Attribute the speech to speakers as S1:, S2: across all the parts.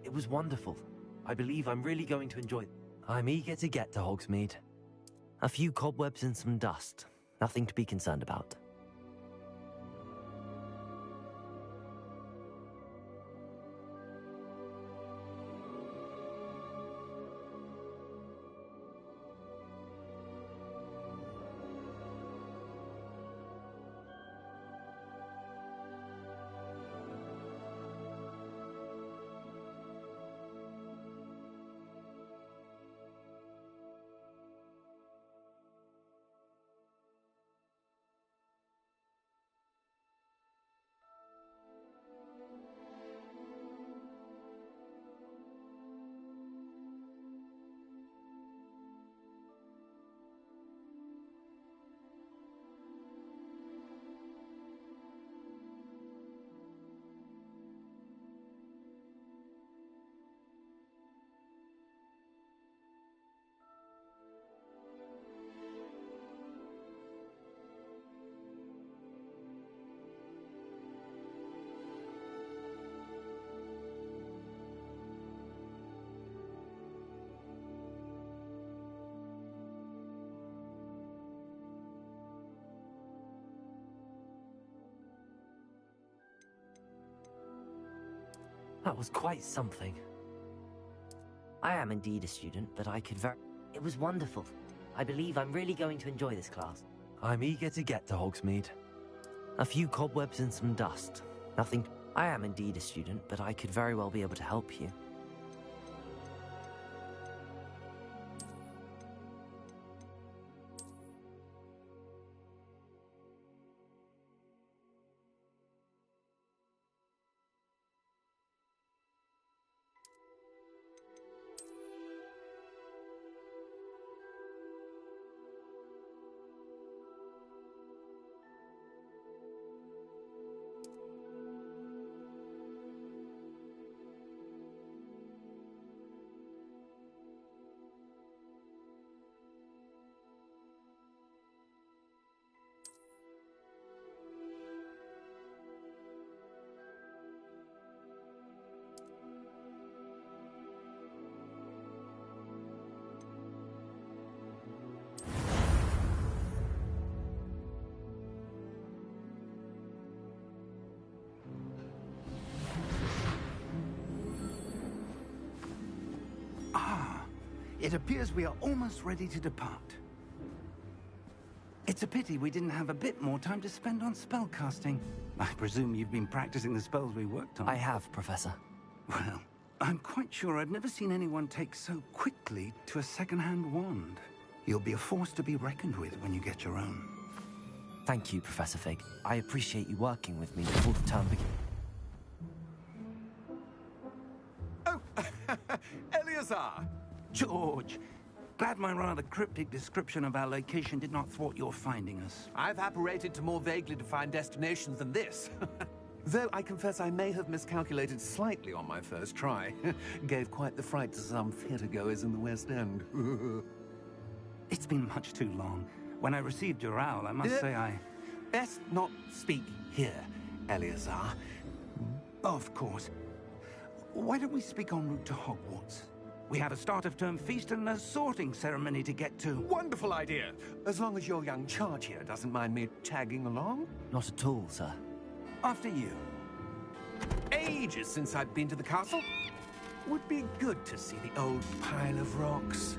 S1: It was wonderful. I believe I'm really going to enjoy it. I'm eager to get to Hogsmeade. A few cobwebs and some dust. Nothing to be concerned about. That was quite something. I am indeed a student, but I could It was wonderful. I believe I'm really going to enjoy this class. I'm eager to get to Hogsmeade. A few cobwebs and some dust. Nothing... I am indeed a student, but I could very well be able to help you.
S2: It appears we are almost ready to depart. It's a pity we didn't have a bit more time to spend on spellcasting. I presume you've been practicing the spells we worked on.
S1: I have, Professor.
S2: Well, I'm quite sure I've never seen anyone take so quickly to a second-hand wand. You'll be a force to be reckoned with when you get your own.
S1: Thank you, Professor Fig. I appreciate you working with me before the term begins.
S3: Oh, Eleazar!
S2: George, glad my rather cryptic description of our location did not thwart your finding us.
S3: I've apparated to more vaguely defined destinations than this. Though I confess I may have miscalculated slightly on my first try. Gave quite the fright to some theatergoers in the West End.
S2: It's been much too long. When I received your owl, I must say I...
S3: Best not speak here, Eleazar.
S2: Of course. Why don't we speak en route to Hogwarts? We have a start-of-term feast and a sorting ceremony to get to.
S3: Wonderful idea! As long as your young charge here doesn't mind me tagging along.
S1: Not at all, sir.
S2: After you.
S3: Ages since I've been to the castle. Would be good to see the old pile of rocks.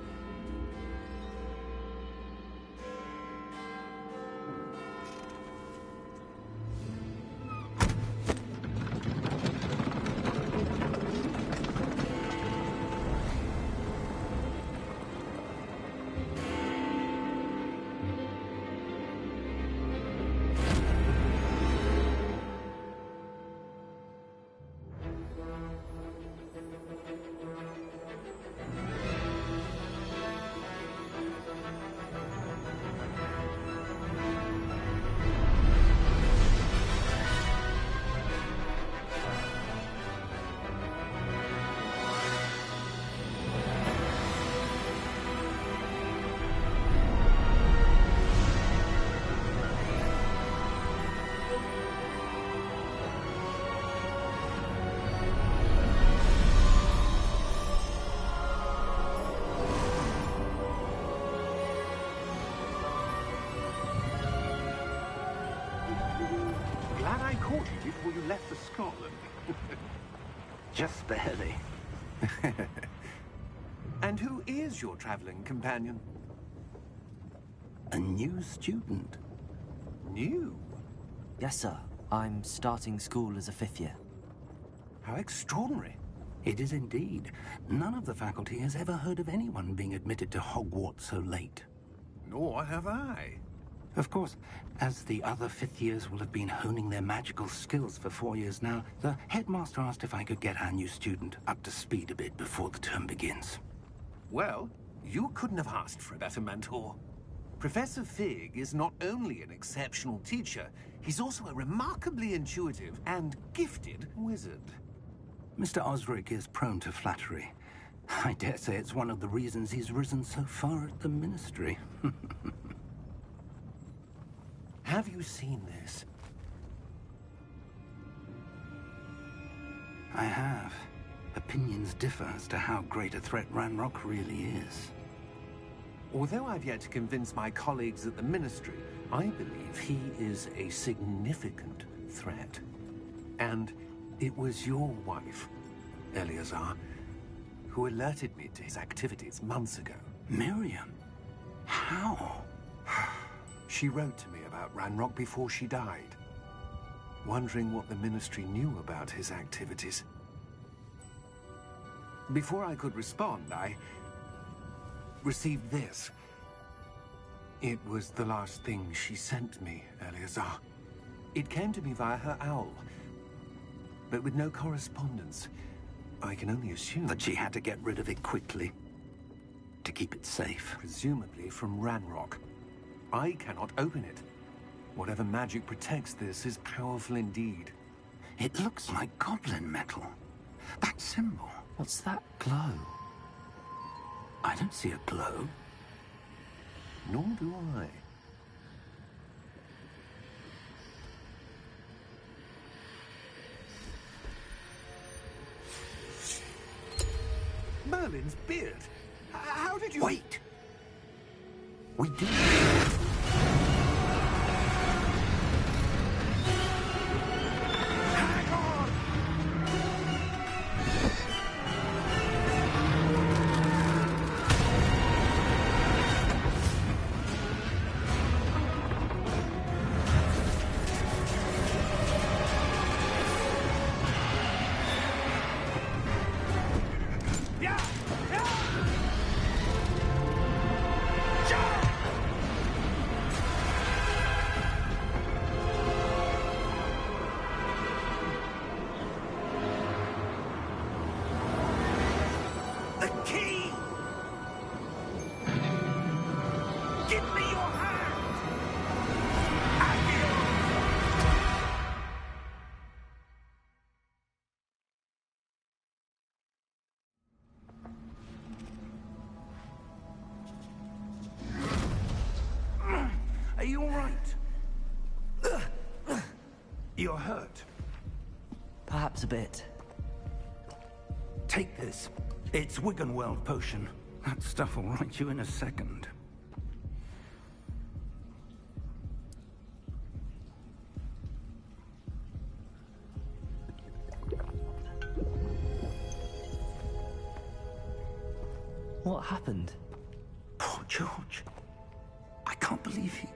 S3: before you left for Scotland.
S2: Just barely.
S3: And who is your traveling companion?
S2: A new student.
S3: New?
S1: Yes, sir. I'm starting school as a 5th year.
S3: How extraordinary.
S2: It is indeed. None of the faculty has ever heard of anyone being admitted to Hogwarts so late.
S3: Nor have I.
S2: Of course, as the other 5th years will have been honing their magical skills for 4 years now, the headmaster asked if I could get our new student up to speed a bit before the term begins.
S3: Well, you couldn't have asked for a better mentor. Professor Fig is not only an exceptional teacher, he's also a remarkably intuitive and gifted wizard.
S2: Mr. Osric is prone to flattery. I dare say it's one of the reasons he's risen so far at the Ministry.
S3: Have you seen this?
S2: I have. Opinions differ as to how great a threat Ranrock really is.
S3: Although I've yet to convince my colleagues at the Ministry, I believe he is a significant threat. And it was your wife, Eleazar, who alerted me to his activities months ago.
S2: Miriam? How?
S3: She wrote to me about Ranrock before she died, wondering what the Ministry knew about his activities. Before I could respond, I received this. It was the last thing she sent me, Eleazar. It came to me via her owl, but with no correspondence. I can only assume
S2: That she had to get rid of it quickly, to keep it safe.
S3: presumably from Ranrock. I cannot open it. Whatever magic protects this is powerful indeed.
S2: It looks like goblin metal. That symbol.
S1: What's that glow?
S2: I don't see a glow.
S3: Nor do I. Merlin's beard. How did you...
S2: Wait! We do.
S3: Hang on! Yeah! Yeah! The key! Give me your hand!
S2: Are you all right? You're hurt.
S1: Perhaps a bit.
S2: Take this. It's Wiggenweld potion. That stuff will right you in a second.
S1: What happened?
S2: Poor George. I can't believe he...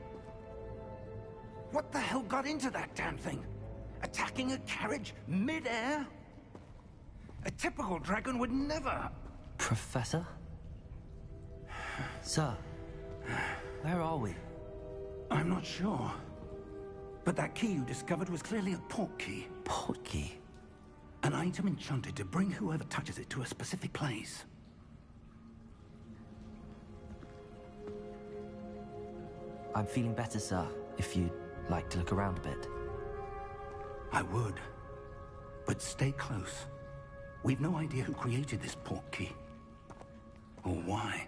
S2: What the hell got into that damn thing? Attacking a carriage mid-air? A typical dragon would never...
S1: Professor? Sir, where are we?
S2: I'm not sure. But that key you discovered was clearly a port key.
S1: Port key?
S2: An item enchanted to bring whoever touches it to a specific place.
S1: I'm feeling better, sir, if you'd like to look around a bit.
S2: I would. But stay close. We've no idea who created this port key. Or why.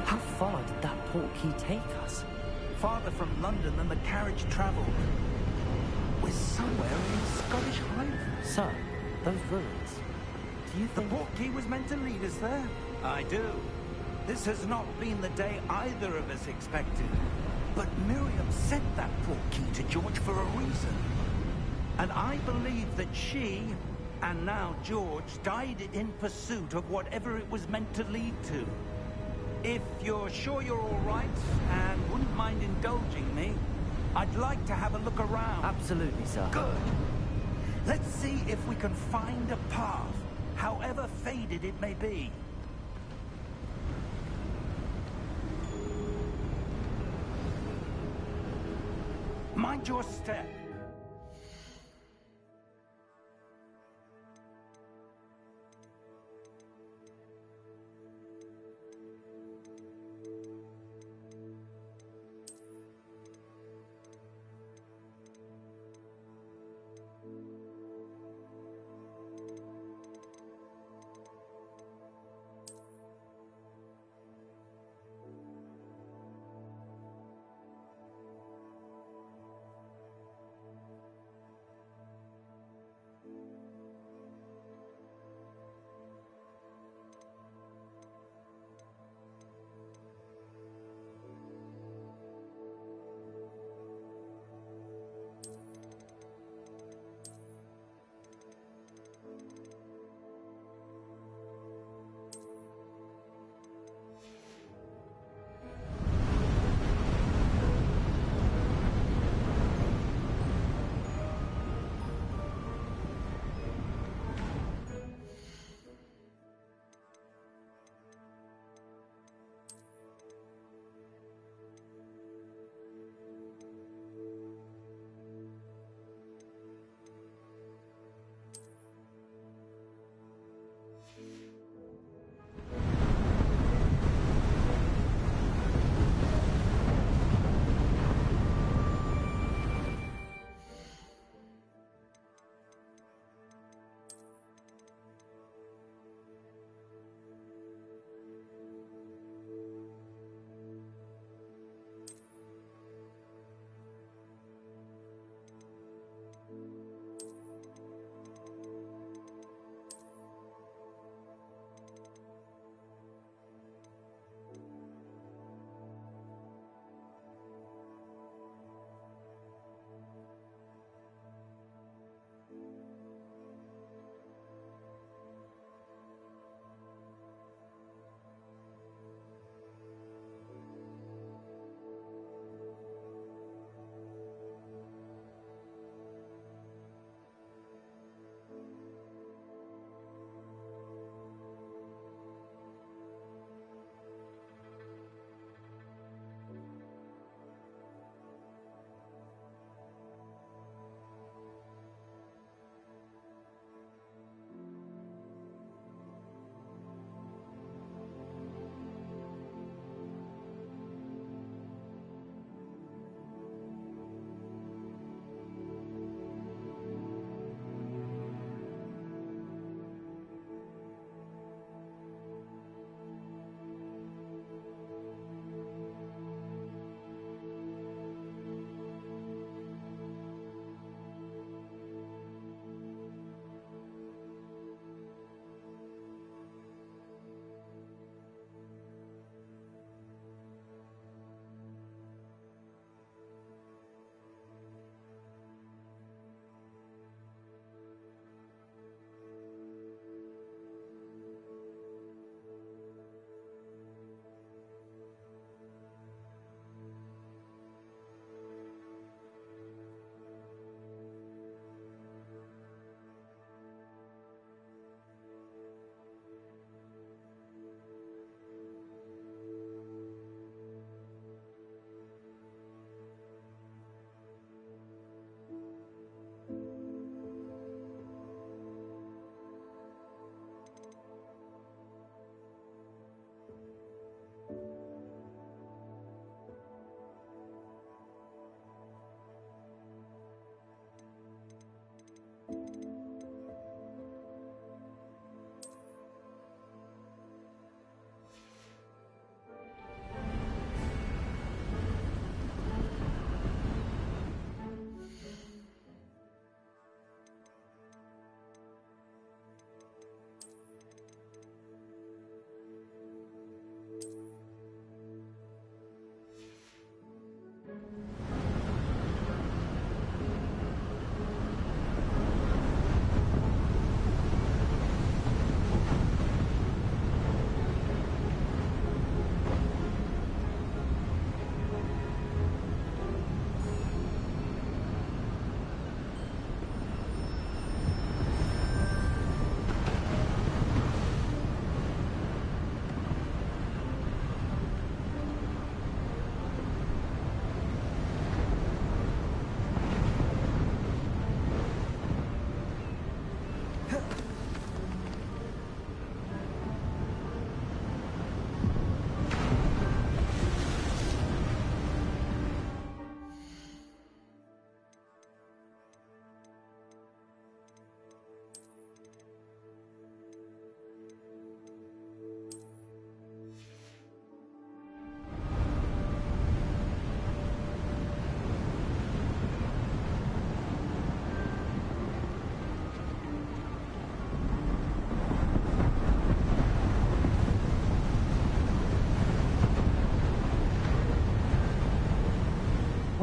S1: How far did that port key take us?
S2: farther from London than the carriage travelled. We're somewhere in the Scottish Highlands.
S1: Sir, those ruins. Do you
S2: The
S1: think...
S2: portkey was meant to lead us there? I do. This has not been the day either of us expected. But Miriam sent that portkey to George for a reason. And I believe that she, and now George, died in pursuit of whatever it was meant to lead to. If you're sure you're all right, and wouldn't mind indulging me, I'd like to have a look around.
S1: Absolutely, sir.
S2: Good. Let's see if we can find a path, however faded it may be. Mind your step.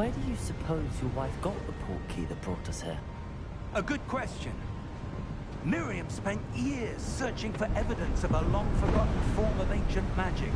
S1: Where do you suppose your wife got the portkey that brought us here?
S2: A good question. Miriam spent years searching for evidence of a long-forgotten form of ancient magic.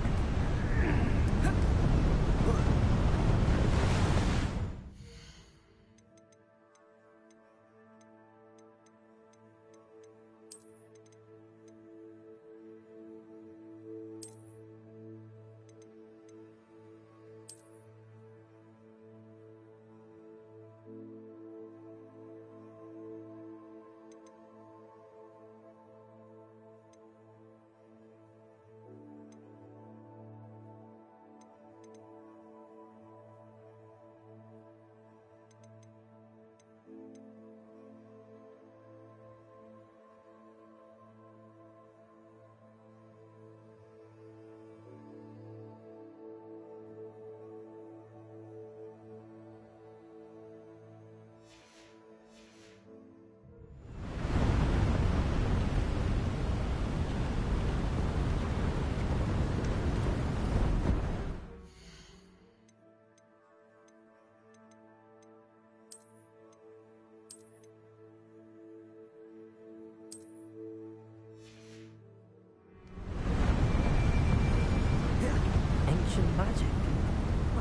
S1: Ancient magic?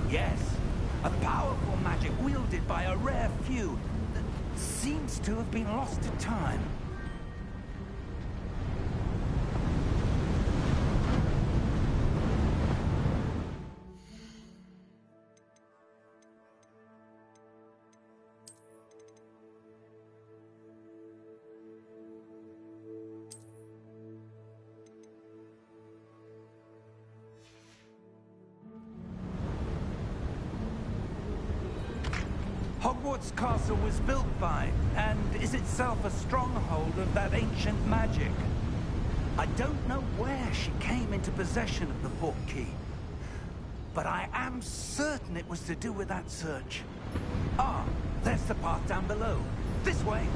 S2: Yes, a powerful magic wielded by a rare few that seems to have been lost to time. Hogwarts Castle was built by, and is itself a stronghold of that ancient magic. I don't know where she came into possession of the portkey, but I am certain it was to do with that search. Ah, there's the path down below. This way.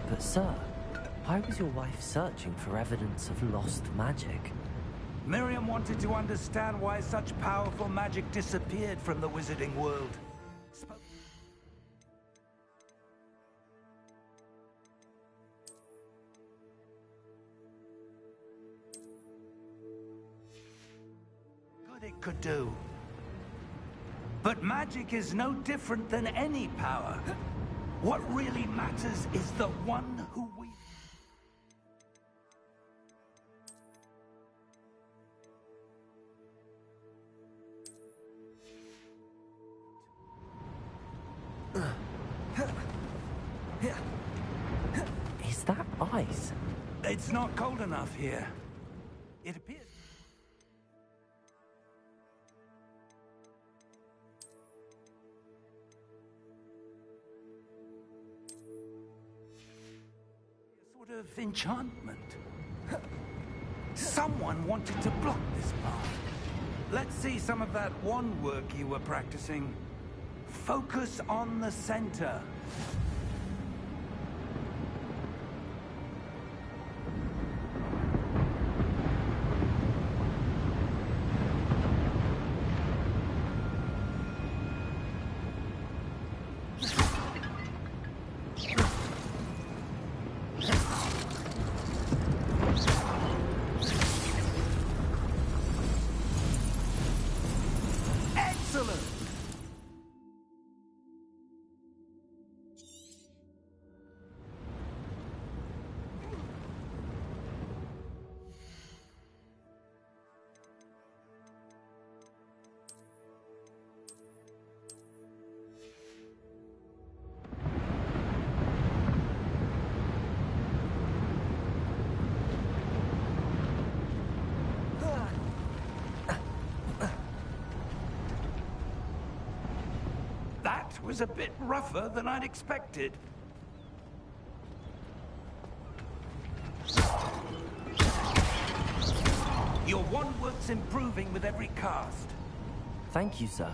S1: But sir, why was your wife searching for evidence of lost magic?
S2: Miriam wanted to understand why such powerful magic disappeared from the wizarding world. Good it could do. But magic is no different than any power. What really matters is the one who we...
S1: Is that ice?
S2: It's not cold enough here. It appears... a sort of enchantment. Someone wanted to block this path. Let's see some of that wand work you were practicing. Focus on the center. Excellent! That was a bit rougher than I'd expected. Your wand work's improving with every cast.
S1: Thank you, sir.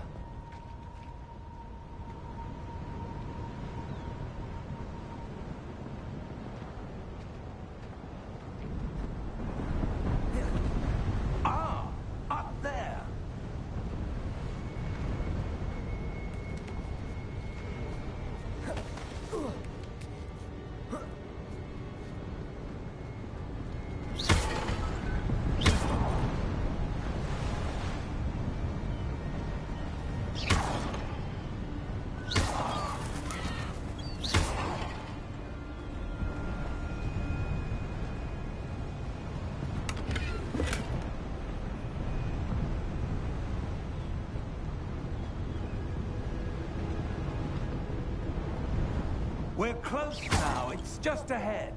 S2: close now. It's just ahead.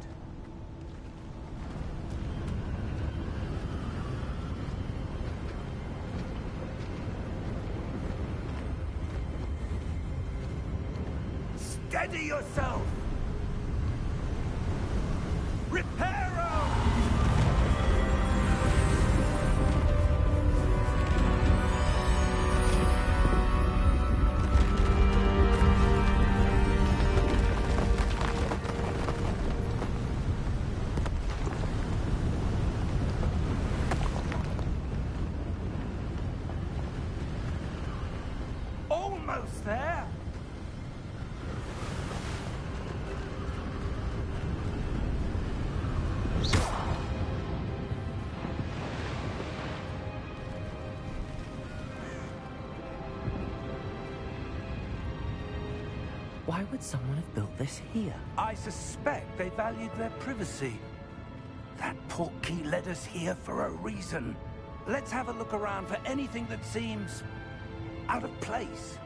S2: Steady yourself! Reparo! Almost there!
S1: Why would someone have built this here?
S2: I suspect they valued their privacy. That portkey led us here for a reason. Let's have a look around for anything that seems out of place.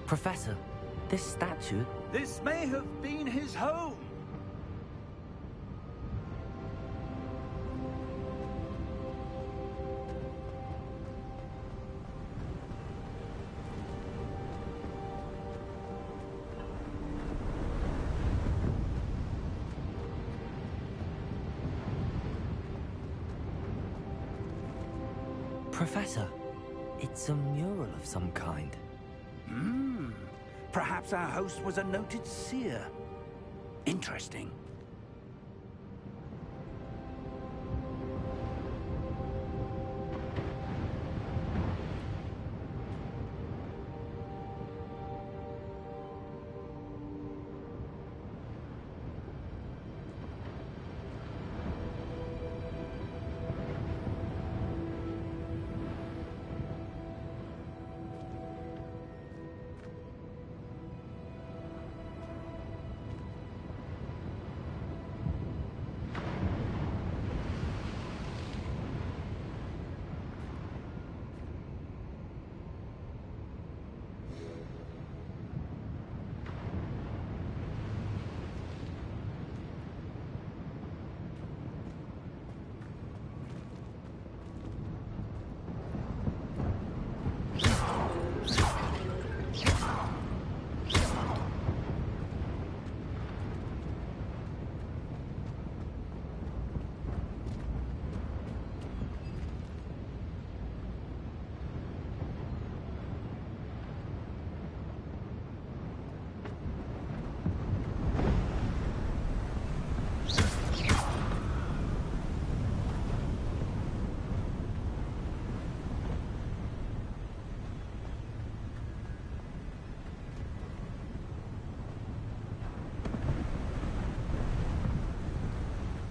S1: Professor, this statue...
S2: This may have been his home.
S1: Professor, it's a mural of some kind.
S2: Perhaps our host was a noted seer. Interesting.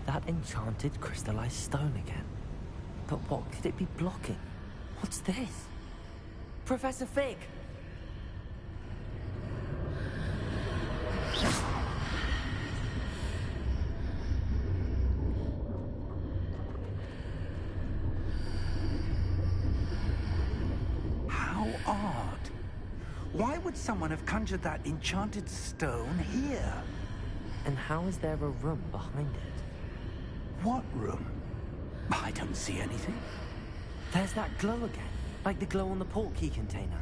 S1: That enchanted crystallized stone again. But what could it be blocking? What's this? Professor Fig!
S2: How odd. Why would someone have conjured that enchanted stone here?
S1: And how is there a room behind it?
S2: What room? I don't see anything.
S1: There's that glow again, like the glow on the portkey container.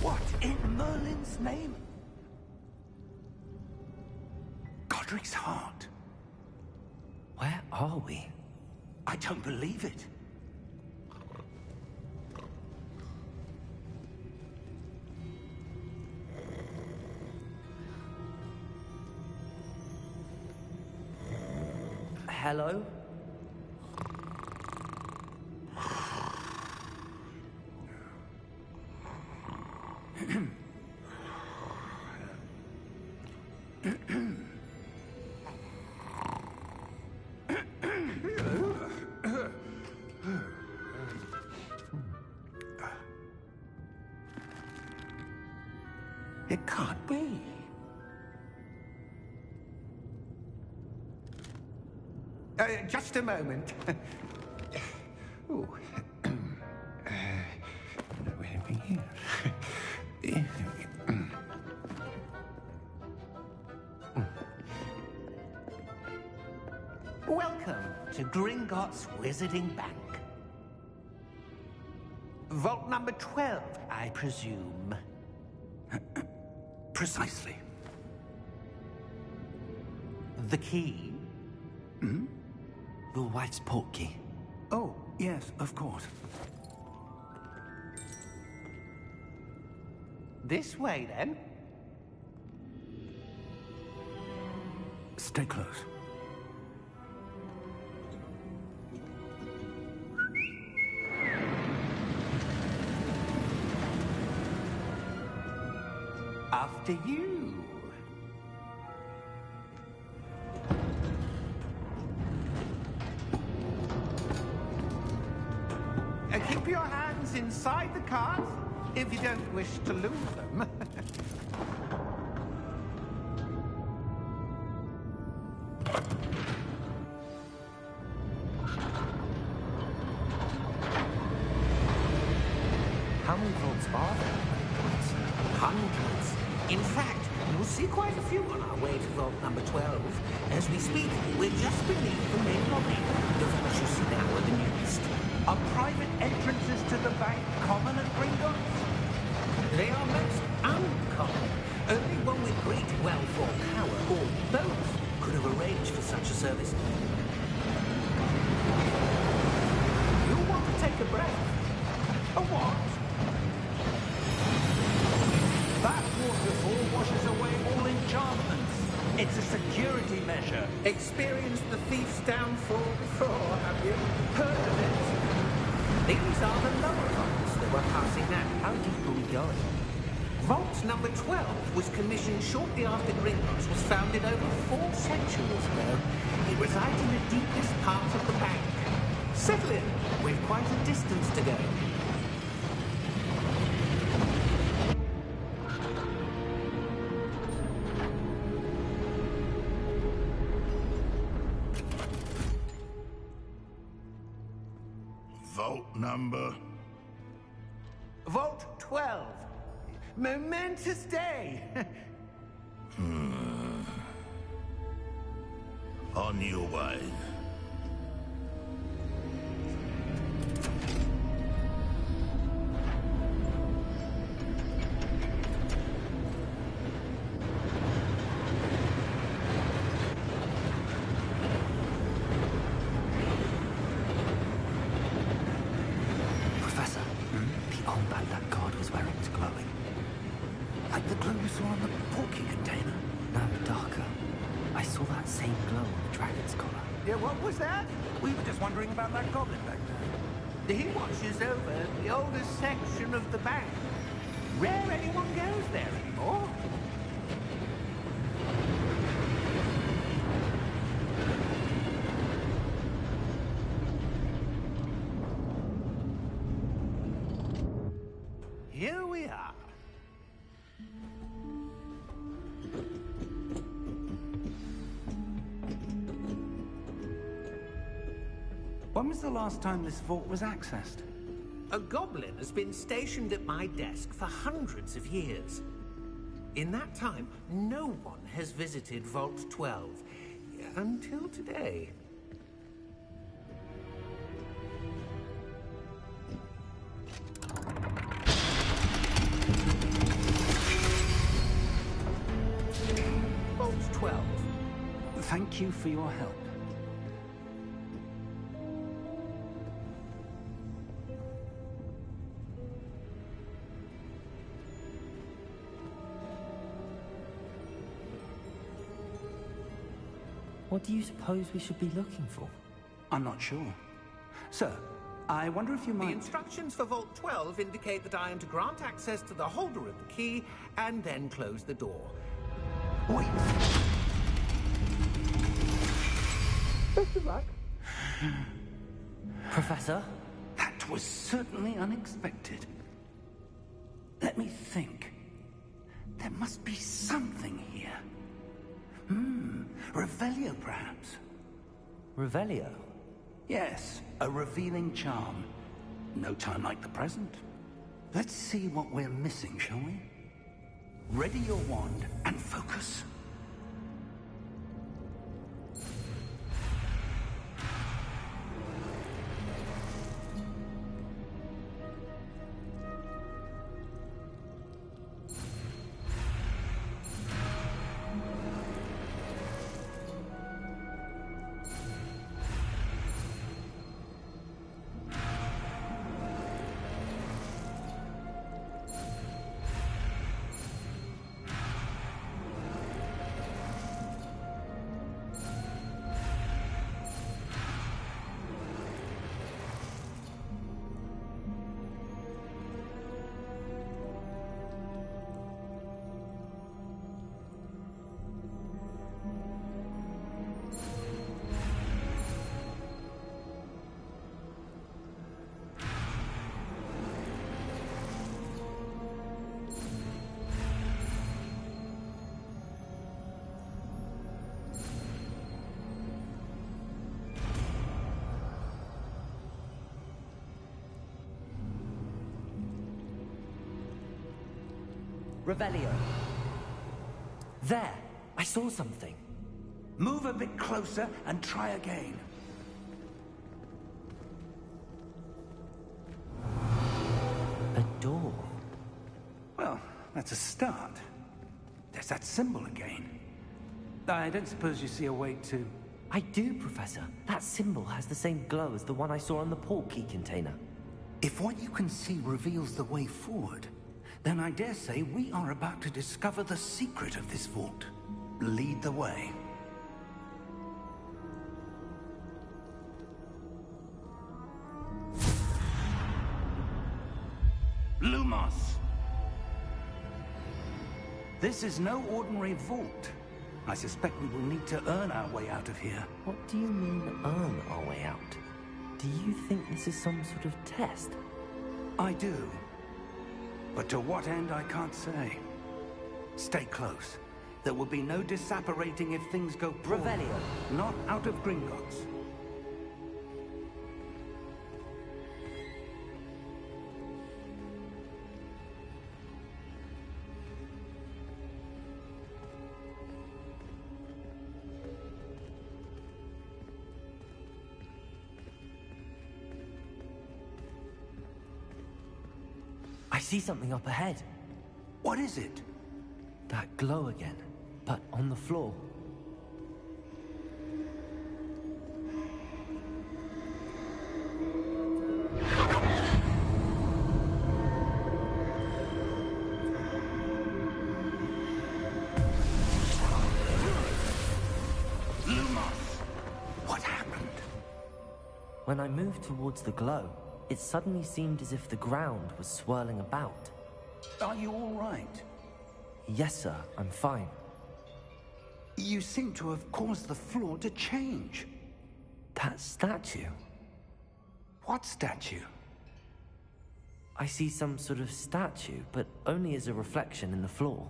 S2: What in Merlin's name? Godric's heart.
S1: Where are we?
S2: I don't believe it.
S1: hello?
S2: It can't be. Just a moment. Ooh.
S3: Welcome to Gringotts Wizarding Bank. Vault number 12, I presume.
S2: Precisely.
S3: The key?
S1: Your wife's portkey.
S2: Oh, yes, of course.
S3: This way, then.
S2: Stay close.
S3: After you. Keep your hands inside the cart if you don't wish to lose them.
S1: How many vaults are there?
S3: Hundreds. In fact, you'll see quite a few on our way to vault number 12. As we speak, we're just beneath the main lobby. The vaults you see now are the newest.
S2: Are private entrances to the bank common at Gringotts?
S3: They are most uncommon. Only one with great wealth or power, or both, could have arranged for such a service. You'll want to take a breath. A what?
S2: That waterfall washes away all enchantments. It's a security measure.
S3: Experienced the thief's downfall before, have you? Heard of it? These are the lower vaults that we're passing now.
S1: How deep are we going?
S3: Vault number 12 was commissioned shortly after Gringotts was founded over 4 centuries ago. It resides in the deepest part of the bank. Settle in. We've quite a distance to go.
S4: Vault number?
S3: Vault 12. Momentous day.
S4: On your way.
S1: Professor, the armband that guard was wearing was glowing.
S2: Like the glow we saw on the portkey container.
S1: No, darker. I saw that same glow on the dragon's collar.
S2: Yeah, what was that? We were just wondering about that goblin back there.
S3: He watches over the oldest section of the bank. Rare anyone goes there anymore. Here we are.
S2: When was the last time this vault was accessed?
S3: A goblin has been stationed at my desk for hundreds of years. In that time, no one has visited Vault 12. Until today. Vault 12.
S2: Thank you for your help.
S1: What do you suppose we should be looking for?
S2: I'm not sure. Sir, I wonder if you
S3: The
S2: might...
S3: instructions for Vault 12 indicate that I am to grant access to the holder of the key and then close the door.
S2: Wait.
S3: Best of luck.
S1: Professor?
S2: That was certainly unexpected. Let me think. There must be something here. Revelio, perhaps.
S1: Revelio?
S2: Yes, a revealing charm. No time like the present. Let's see what we're missing, shall we? Ready your wand and focus.
S1: Revelio. There! I saw something.
S2: Move a bit closer and try again.
S1: A door.
S2: Well, that's a start. There's that symbol again. I don't suppose you see a way to...
S1: I do, Professor. That symbol has the same glow as the one I saw on the port key container.
S2: If what you can see reveals the way forward, then I dare say we are about to discover the secret of this vault. Lead the way. Lumos! This is no ordinary vault. I suspect we will need to earn our way out of here.
S1: What do you mean, earn our way out? Do you think this is some sort of test?
S2: I do. But to what end, I can't say. Stay close. There will be no disapparating if things go poorly.
S1: Revelio.
S2: Not out of Gringotts.
S1: I see something up ahead.
S2: What is it?
S1: That glow again, but on the floor.
S2: Lumos! What happened?
S1: When I moved towards the glow, it suddenly seemed as if the ground was swirling about.
S2: Are you all right?
S1: Yes, sir, I'm fine.
S2: You seem to have caused the floor to change.
S1: That statue.
S2: What statue?
S1: I see some sort of statue, but only as a reflection in the floor.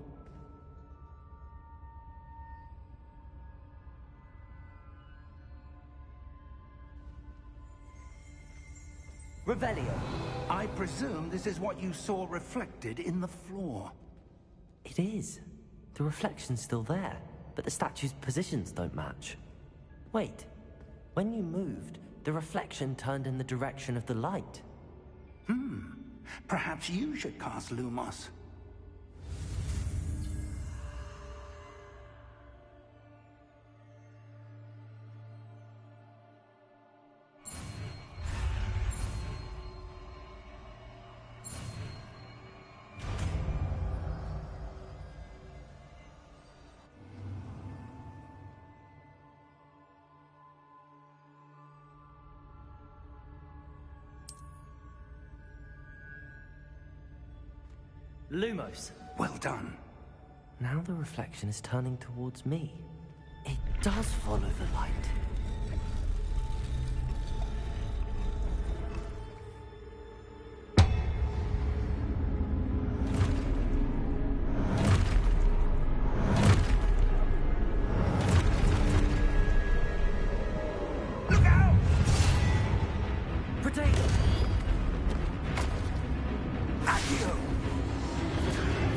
S1: Revelio.
S2: I presume this is what you saw reflected in the floor.
S1: It is. The reflection's still there, but the statue's positions don't match. Wait. When you moved, the reflection turned in the direction of the light.
S2: Perhaps you should cast Lumos.
S1: Lumos.
S2: Well done.
S1: Now the reflection is turning towards me. It does follow the light.
S2: Look out!
S1: Potato!
S2: Accio!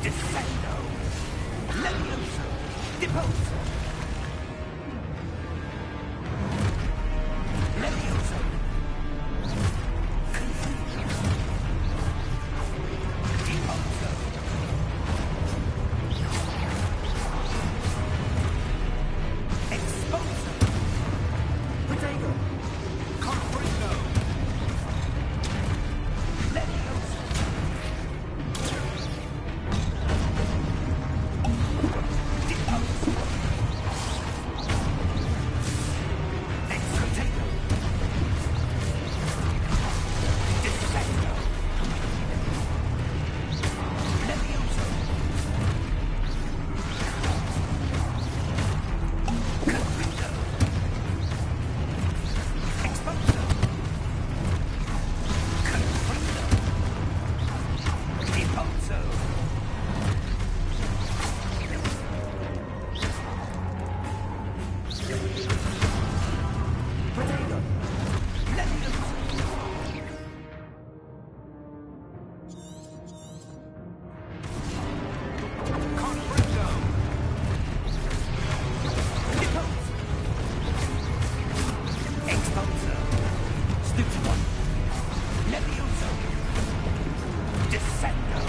S2: Descendo! Levioso! Deposo! Levioso! Deposo! Exposo!
S1: Potato!
S2: Confringo! Levioso! Deposo! Expotato! Descendo! Levioso! Confringo! Exposo! Confringo! Deposo!
S1: Potato!
S2: Confringo! Deposo! Exposo! Stupido! Levioso! Descendo!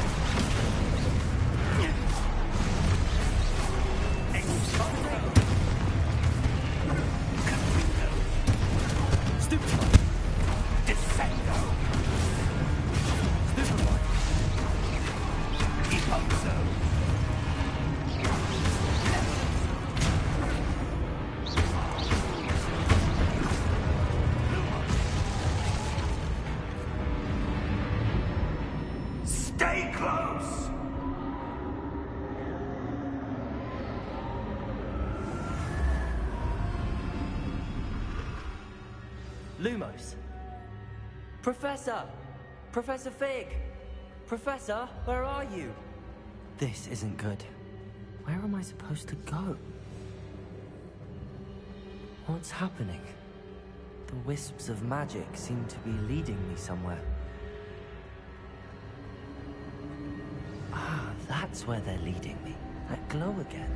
S2: Exposo! Confringo! Stupido! Descendo! Stupido! Deposo! Stay close!
S1: Lumos. Professor! Professor Fig! Professor, where are you? This isn't good. Where am I supposed to go? What's happening? The wisps of magic seem to be leading me somewhere. Ah, that's where they're leading me. That glow again.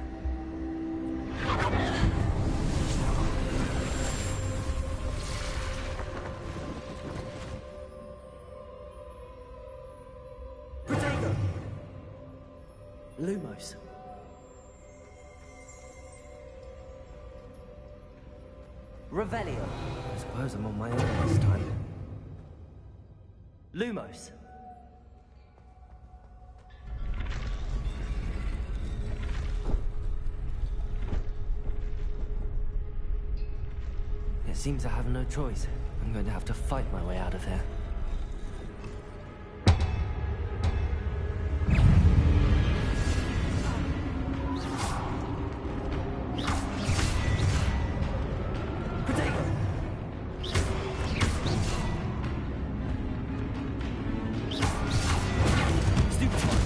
S1: Potato! Lumos. Revelio. I suppose I'm on my own this time. Lumos. It seems I have no choice. I'm going to have to fight my way out of here. Potato! Stupid one!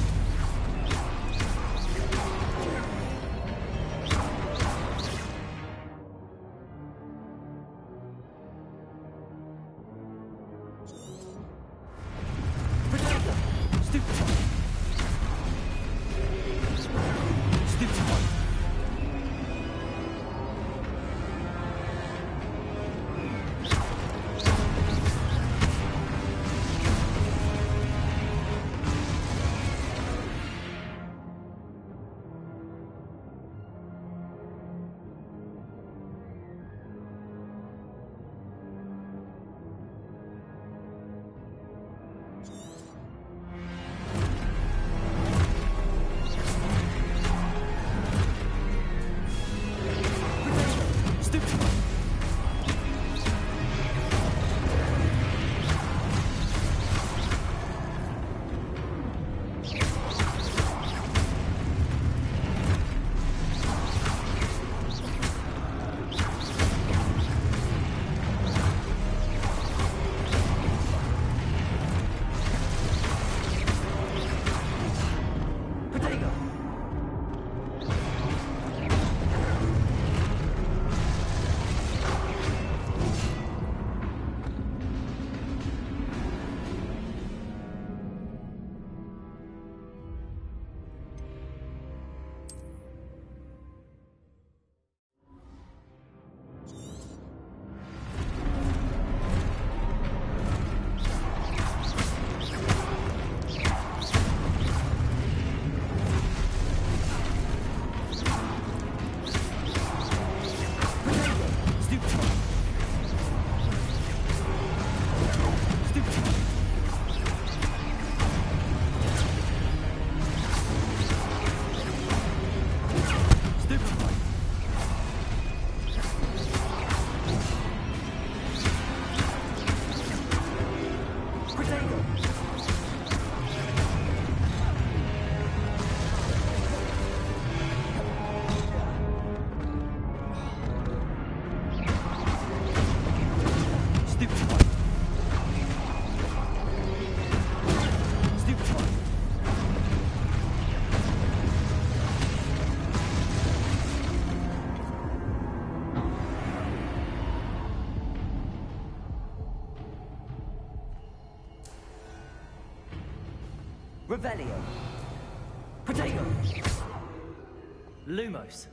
S1: Revelio. Protego. Lumos.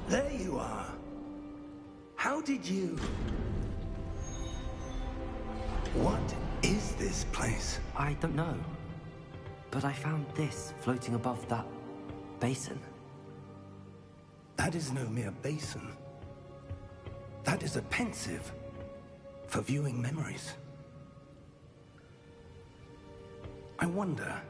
S2: There you are. How did you... What is this place?
S1: I don't know. But I found this floating above that basin.
S2: That is no mere basin. That is a pensive for viewing memories. I wonder...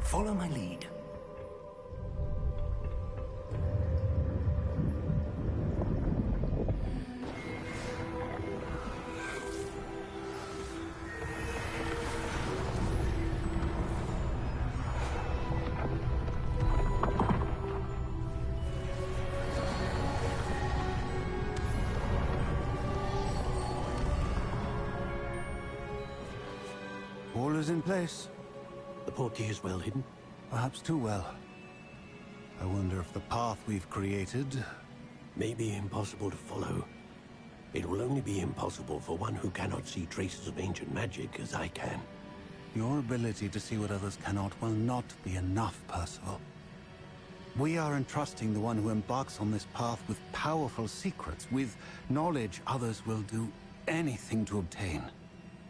S2: Follow my lead.
S5: All is in place.
S3: The portkey is well hidden.
S5: Perhaps too well. I wonder if the path we've created...
S3: May be impossible to follow. It will only be impossible for one who cannot see traces of ancient magic as I can.
S5: Your ability to see what others cannot will not be enough, Percival. We are entrusting the one who embarks on this path with powerful secrets, with knowledge others will do anything to obtain.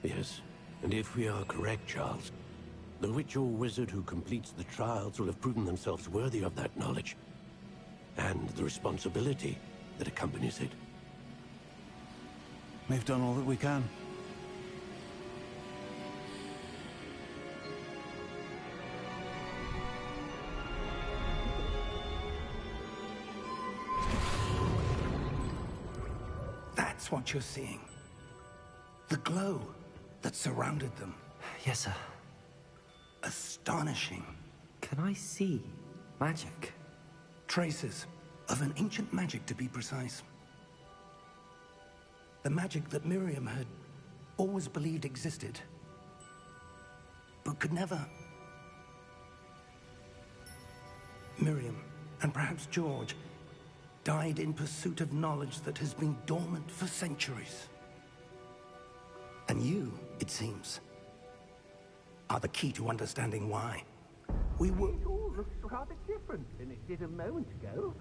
S3: Yes, and if we are correct, Charles, the witch or wizard who completes the trials will have proven themselves worthy of that knowledge, and the responsibility that accompanies it.
S5: We've done all that we can.
S2: That's what you're seeing. The glow that surrounded them.
S1: Yes, sir.
S2: Astonishing.
S1: Can I see magic?
S2: Traces of an ancient magic, to be precise. The magic that Miriam had always believed existed, but could never. Miriam, and perhaps George, died in pursuit of knowledge that has been dormant for centuries. And you, it seems, are the key to understanding why. We were...
S3: It all looks rather different than it did a moment ago.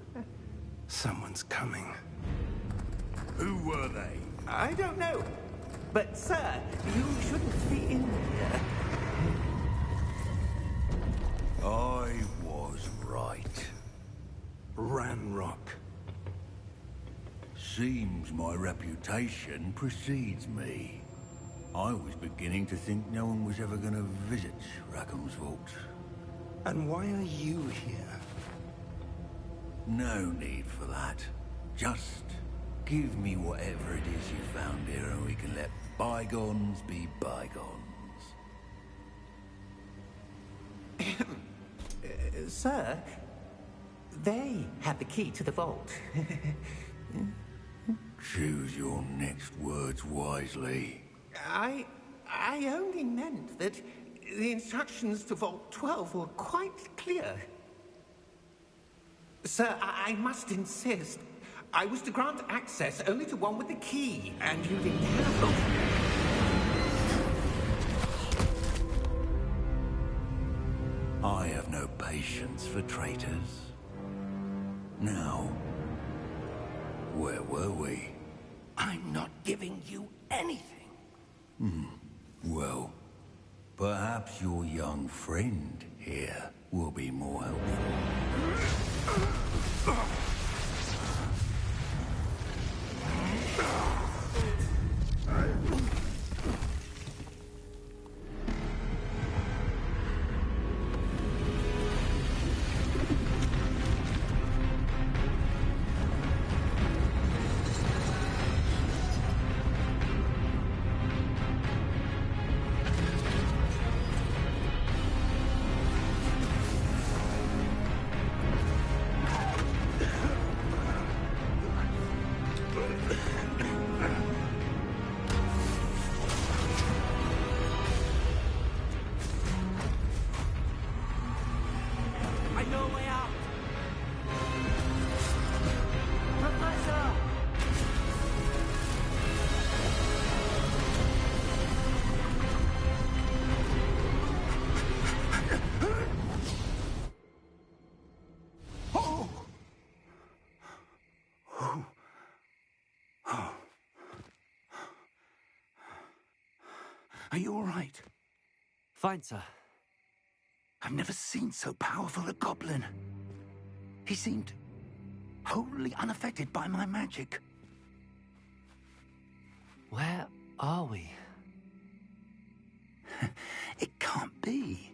S2: Someone's coming.
S4: Who were they?
S6: I don't know. But, sir, you shouldn't be in here.
S4: I was right.
S2: Ranrock.
S4: Seems my reputation precedes me. I was beginning to think no one was ever going to visit Rackham's vault.
S2: And why are you here?
S4: No need for that. Just give me whatever it is you found here and we can let bygones be bygones.
S6: Sir, they had the key to the vault.
S4: Choose your next words wisely.
S6: I only meant that the instructions to Vault 12 were quite clear. Sir, I must insist. I was to grant access only to one with the key, and you didn't have them.
S4: I have no patience for traitors. Now, where were we?
S2: I'm not giving you anything.
S4: Well, perhaps your young friend here will be more helpful.
S2: Are you all right?
S1: Fine, sir.
S2: I've never seen so powerful a goblin. He seemed wholly unaffected by my magic.
S1: Where are we?
S2: It can't be.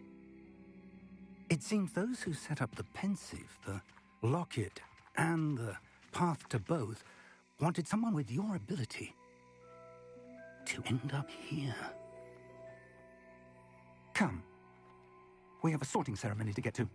S2: It seems those who set up the pensive, the locket, and the path to both wanted someone with your ability to end up here. Come. We have a sorting ceremony to get to.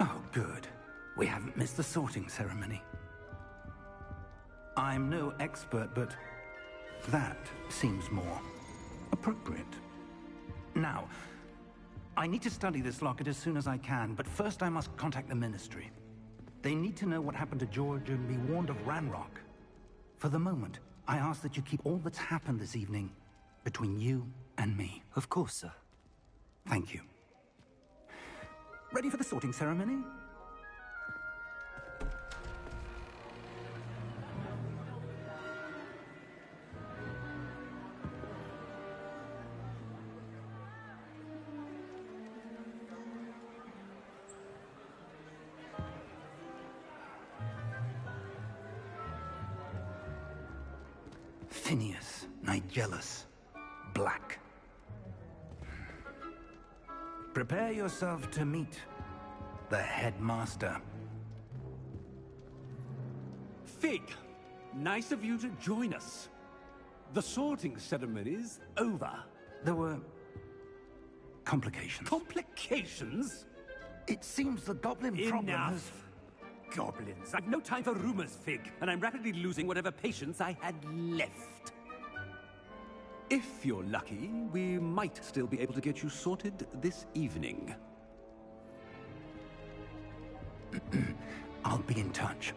S2: Oh, good. We haven't missed the sorting ceremony. I'm no expert, but that seems more appropriate. Now, I need to study this locket as soon as I can, but first I must contact the Ministry. They need to know what happened to George and be warned of Ranrock. For the moment, I ask that you keep all that's happened this evening between you and me.
S1: Of course, sir.
S2: Thank you. Ready for the sorting ceremony? Phineas, Nigellus, Black. Prepare yourself to meet the headmaster.
S7: Fig, nice of you to join us. The sorting ceremony's over.
S2: There were complications.
S7: Complications?
S2: It seems the goblin problem has...
S7: Enough! Goblins. I've no time for rumors, Fig, and I'm rapidly losing whatever patience I had left. If you're lucky, we might still be able to get you sorted this evening.
S2: I'll be in touch.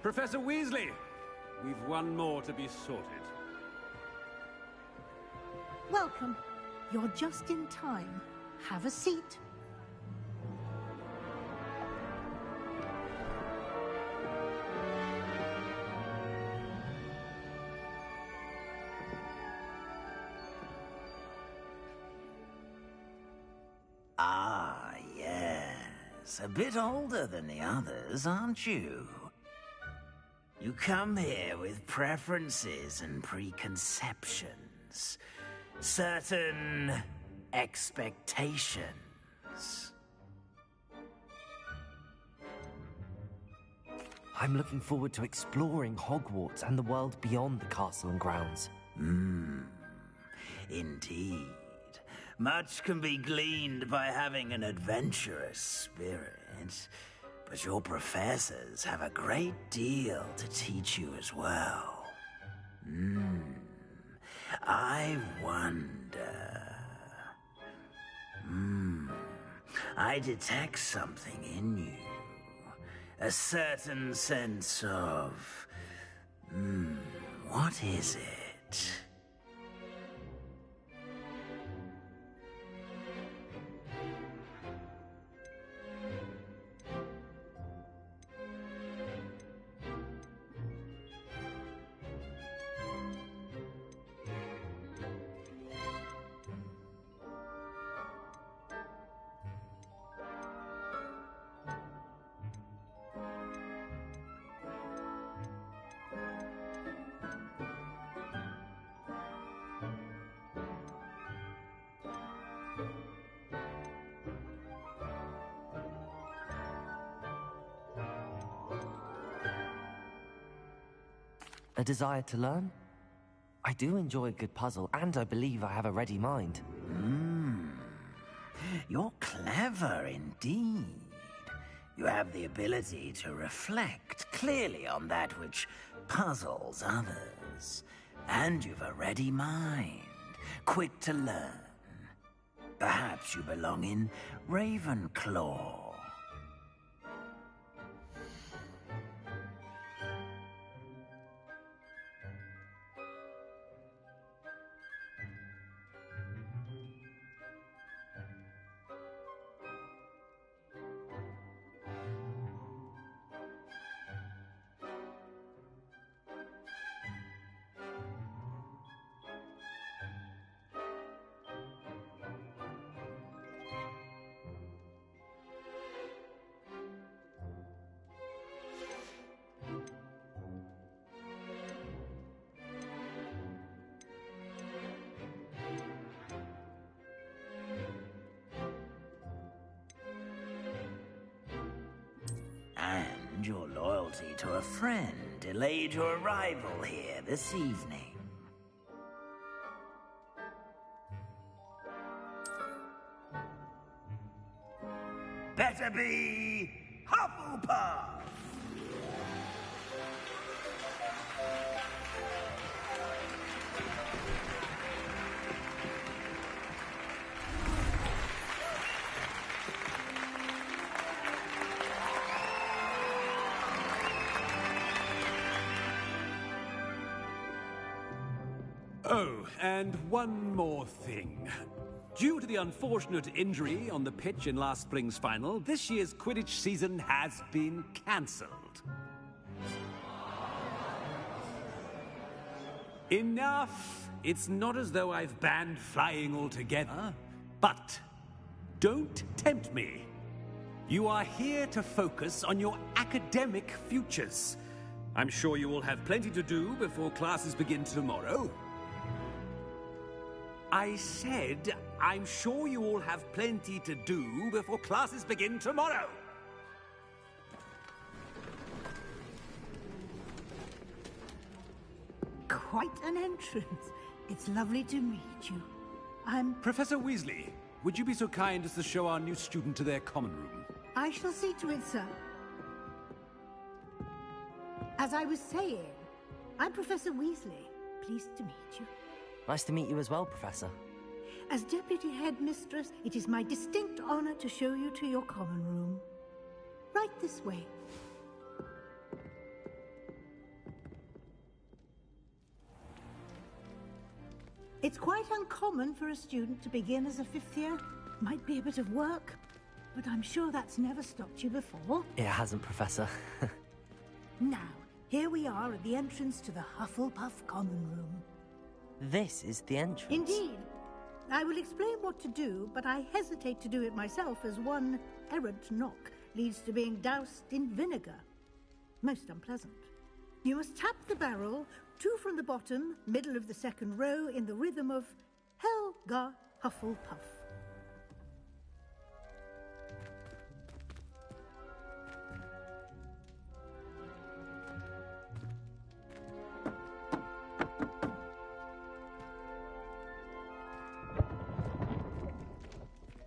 S7: Professor Weasley, we've one more to be sorted.
S8: Welcome. You're just in time. Have a seat.
S2: Ah, yes. A bit older than the others, aren't you? You come here with preferences and preconceptions. Certain expectations.
S1: I'm looking forward to exploring Hogwarts and the world beyond the castle and grounds.
S2: Indeed. Much can be gleaned by having an adventurous spirit, but your professors have a great deal to teach you as well. I wonder... I detect something in you. A certain sense of... what is it?
S1: A desire to learn? I do enjoy a good puzzle, and I believe I have a ready mind.
S2: You're clever indeed. You have the ability to reflect clearly on that which puzzles others. And you've a ready mind, quick to learn. Perhaps you belong in Ravenclaw. And your loyalty to a friend delayed your arrival here this evening. Better be Hufflepuff!
S7: Oh, and one more thing. Due to the unfortunate injury on the pitch in last spring's final, this year's Quidditch season has been cancelled. Enough! It's not as though I've banned flying altogether, but don't tempt me. You are here to focus on your academic futures. I'm sure you will have plenty to do before classes begin tomorrow. I said, I'm sure you all have plenty to do before classes begin tomorrow.
S8: Quite an entrance. It's lovely to meet you. I'm...
S7: Professor Weasley, would you be so kind as to show our new student to their common room?
S8: I shall see to it, sir. As I was saying, I'm Professor Weasley. Pleased to meet you.
S1: Nice to meet you as well, Professor.
S8: As Deputy Headmistress, it is my distinct honor to show you to your common room. Right this way. It's quite uncommon for a student to begin as a fifth year. Might be a bit of work, but I'm sure that's never stopped you before.
S1: It hasn't, Professor.
S8: Now, here we are at the entrance to the Hufflepuff Common Room.
S1: This is the entrance.
S8: Indeed. I will explain what to do, but I hesitate to do it myself as one errant knock leads to being doused in vinegar. Most unpleasant. You must tap the barrel, 2 from the bottom, middle of the second row, in the rhythm of Helga Hufflepuff.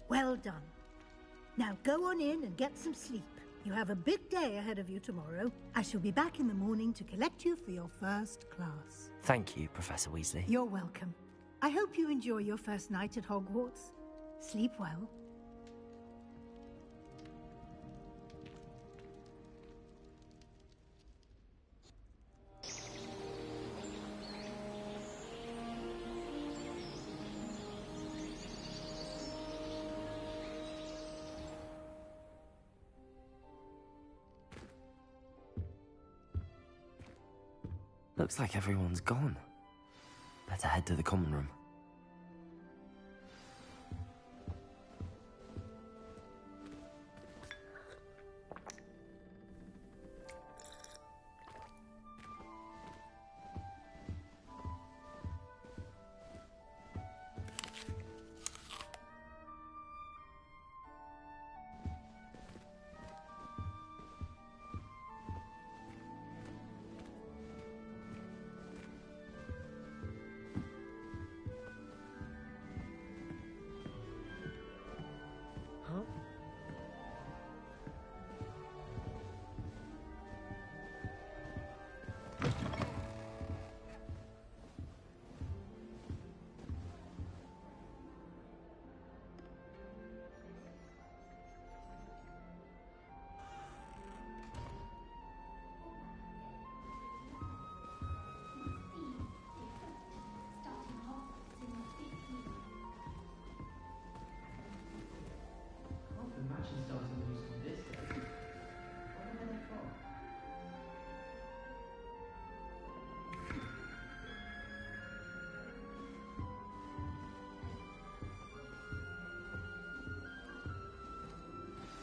S8: Well done. Now go on in and get some sleep. You have a big day ahead of you tomorrow. I shall be back in the morning to collect you for your first class.
S1: Thank you, Professor Weasley.
S8: You're welcome. I hope you enjoy your first night at Hogwarts. Sleep well.
S1: Looks like everyone's gone. Better head to the common room.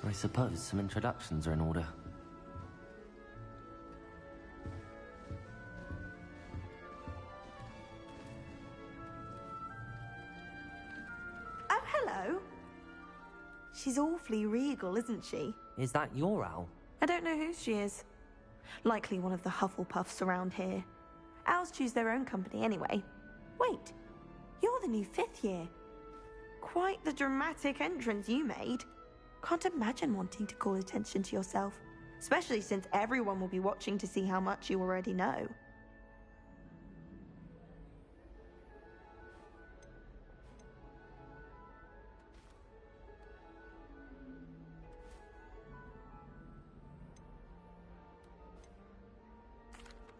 S1: I suppose some introductions are in order.
S9: Oh, hello. She's awfully regal, isn't she?
S1: Is that your owl?
S9: I don't know who she is. Likely one of the Hufflepuffs around here. Owls choose their own company anyway. Wait, you're the new 5th year. Quite the dramatic entrance you made. Can't imagine wanting to call attention to yourself, especially since everyone will be watching to see how much you already know.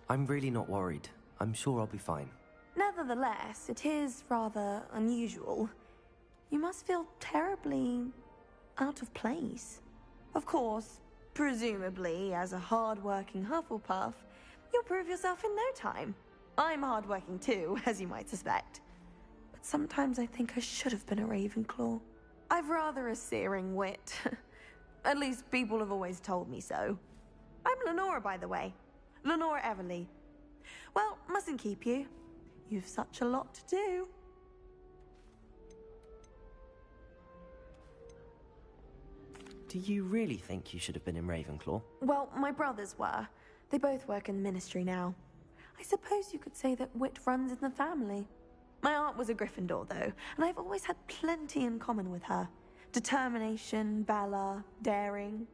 S1: I'm really not worried. I'm sure I'll be fine.
S9: Nevertheless, it is rather unusual. You must feel terribly out of place. Of course, presumably, as a hard-working Hufflepuff, you'll prove yourself in no time. I'm hard-working too, as you might suspect. But sometimes I think I should have been a Ravenclaw. I've rather a searing wit. At least people have always told me so. I'm Lenora, by the way. Lenora Everly. Well, mustn't keep you. You've such a lot to do.
S1: Do you really think you should have been in Ravenclaw?
S9: Well, my brothers were. They both work in the Ministry now. I suppose you could say that wit runs in the family. My aunt was a Gryffindor, though, and I've always had plenty in common with her. Determination, valor, daring.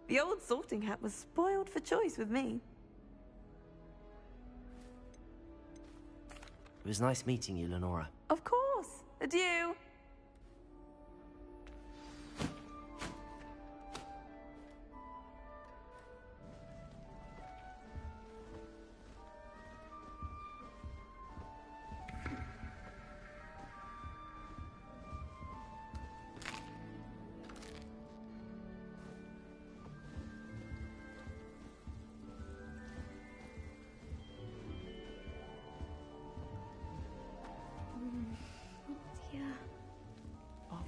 S9: The old sorting hat was spoiled for choice with me.
S1: It was nice meeting you, Lenora.
S9: Of course. Adieu.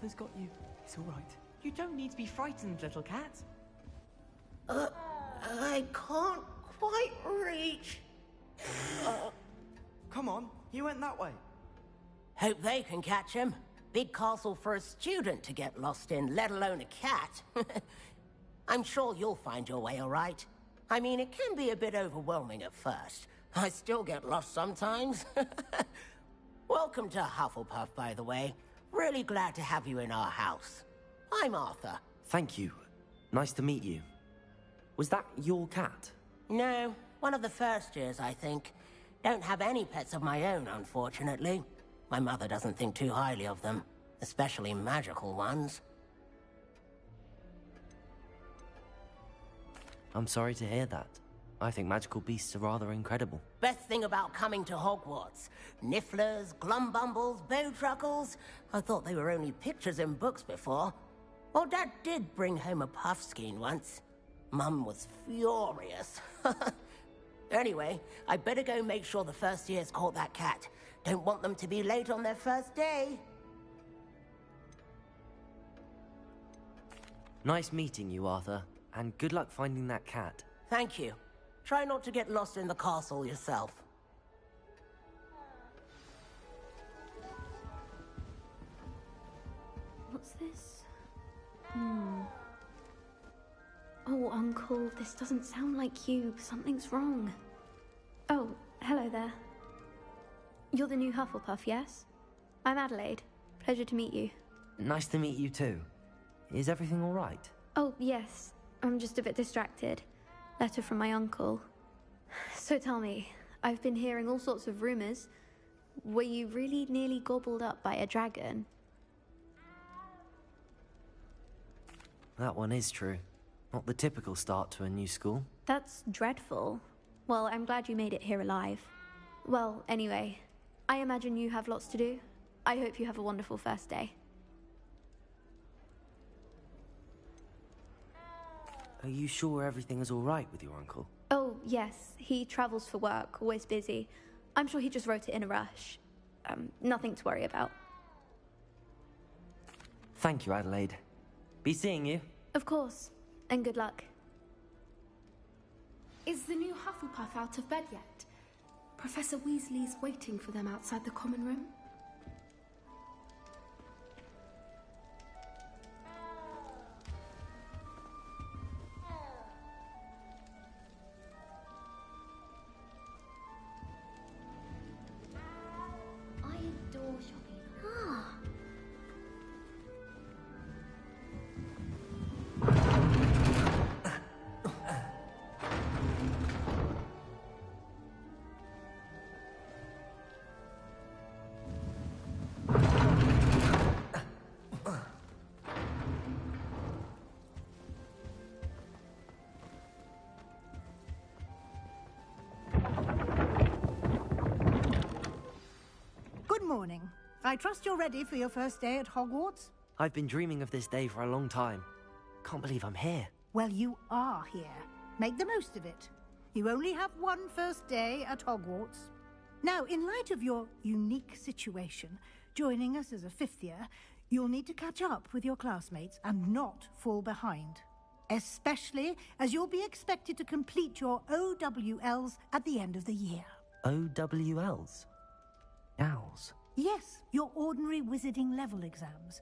S10: Arthur's got you. It's all right. You don't need to be frightened, little cat.
S6: I can't quite reach.
S11: Come on, you went that way.
S12: Hope they can catch him. Big castle for a student to get lost in, let alone a cat. I'm sure you'll find your way all right. I mean, it can be a bit overwhelming at first. I still get lost sometimes. Welcome to Hufflepuff, by the way. Really glad to have you in our house. I'm Arthur.
S1: Thank you. Nice to meet you. Was that your cat?
S12: No, one of the first years, I think. Don't have any pets of my own, unfortunately. My mother doesn't think too highly of them, especially magical ones.
S1: I'm sorry to hear that. I think magical beasts are rather incredible.
S12: Best thing about coming to Hogwarts. Nifflers, glumbumbles, bowtruckles. I thought they were only pictures in books before. Well, Dad did bring home a puffskein once. Mum was furious. Anyway, I better go make sure the first years caught that cat. Don't want them to be late on their first day.
S1: Nice meeting you, Arthur. And good luck finding that cat.
S12: Thank you. Try not to get lost in the castle yourself.
S13: What's this? Oh, Uncle, this doesn't sound like you. Something's wrong. Oh, hello there. You're the new Hufflepuff, yes? I'm Adelaide. Pleasure to meet you.
S1: Nice to meet you too. Is everything all right?
S13: Oh, yes. I'm just a bit distracted. Letter from my uncle. So tell me, I've been hearing all sorts of rumors. Were you really nearly gobbled up by a dragon?
S1: That one is true. Not the typical start to a new school.
S13: That's dreadful. Well, I'm glad you made it here alive. Well, anyway, I imagine you have lots to do. I hope you have a wonderful first day.
S1: Are you sure everything is all right with your uncle?
S13: Oh, yes. He travels for work, always busy. I'm sure he just wrote it in a rush. Nothing to worry about.
S1: Thank you, Adelaide. Be seeing you.
S13: Of course. And good luck.
S14: Is the new Hufflepuff out of bed yet? Professor Weasley's waiting for them outside the common room.
S13: I adore shopping.
S8: Good morning. I trust you're ready for your first day at Hogwarts?
S1: I've been dreaming of this day for a long time. Can't believe I'm here.
S8: Well, you are here. Make the most of it. You only have one first day at Hogwarts. Now, in light of your unique situation, joining us as a fifth year, you'll need to catch up with your classmates and not fall behind. Especially as you'll be expected to complete your OWLs at the end of the year.
S1: OWLs? Owls?
S8: Yes, your ordinary wizarding level exams.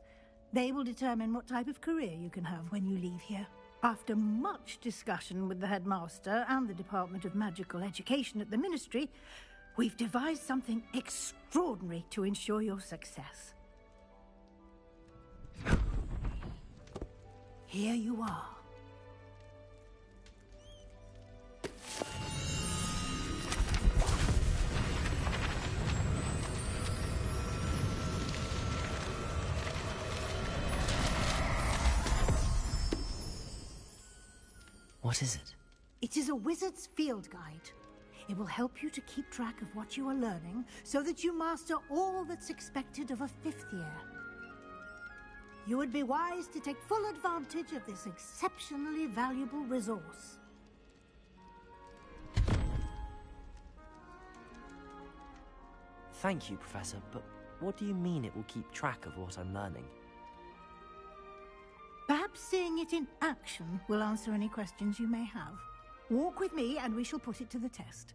S8: They will determine what type of career you can have when you leave here. After much discussion with the headmaster and the Department of Magical Education at the Ministry, we've devised something extraordinary to ensure your success. Here you are.
S1: What is it?
S8: It is a wizard's field guide. It will help you to keep track of what you are learning so that you master all that's expected of a fifth year. You would be wise to take full advantage of this exceptionally valuable resource.
S1: Thank you, Professor, but what do you mean it will keep track of what I'm learning?
S8: Perhaps seeing it in action will answer any questions you may have. Walk with me and we shall put it to the test.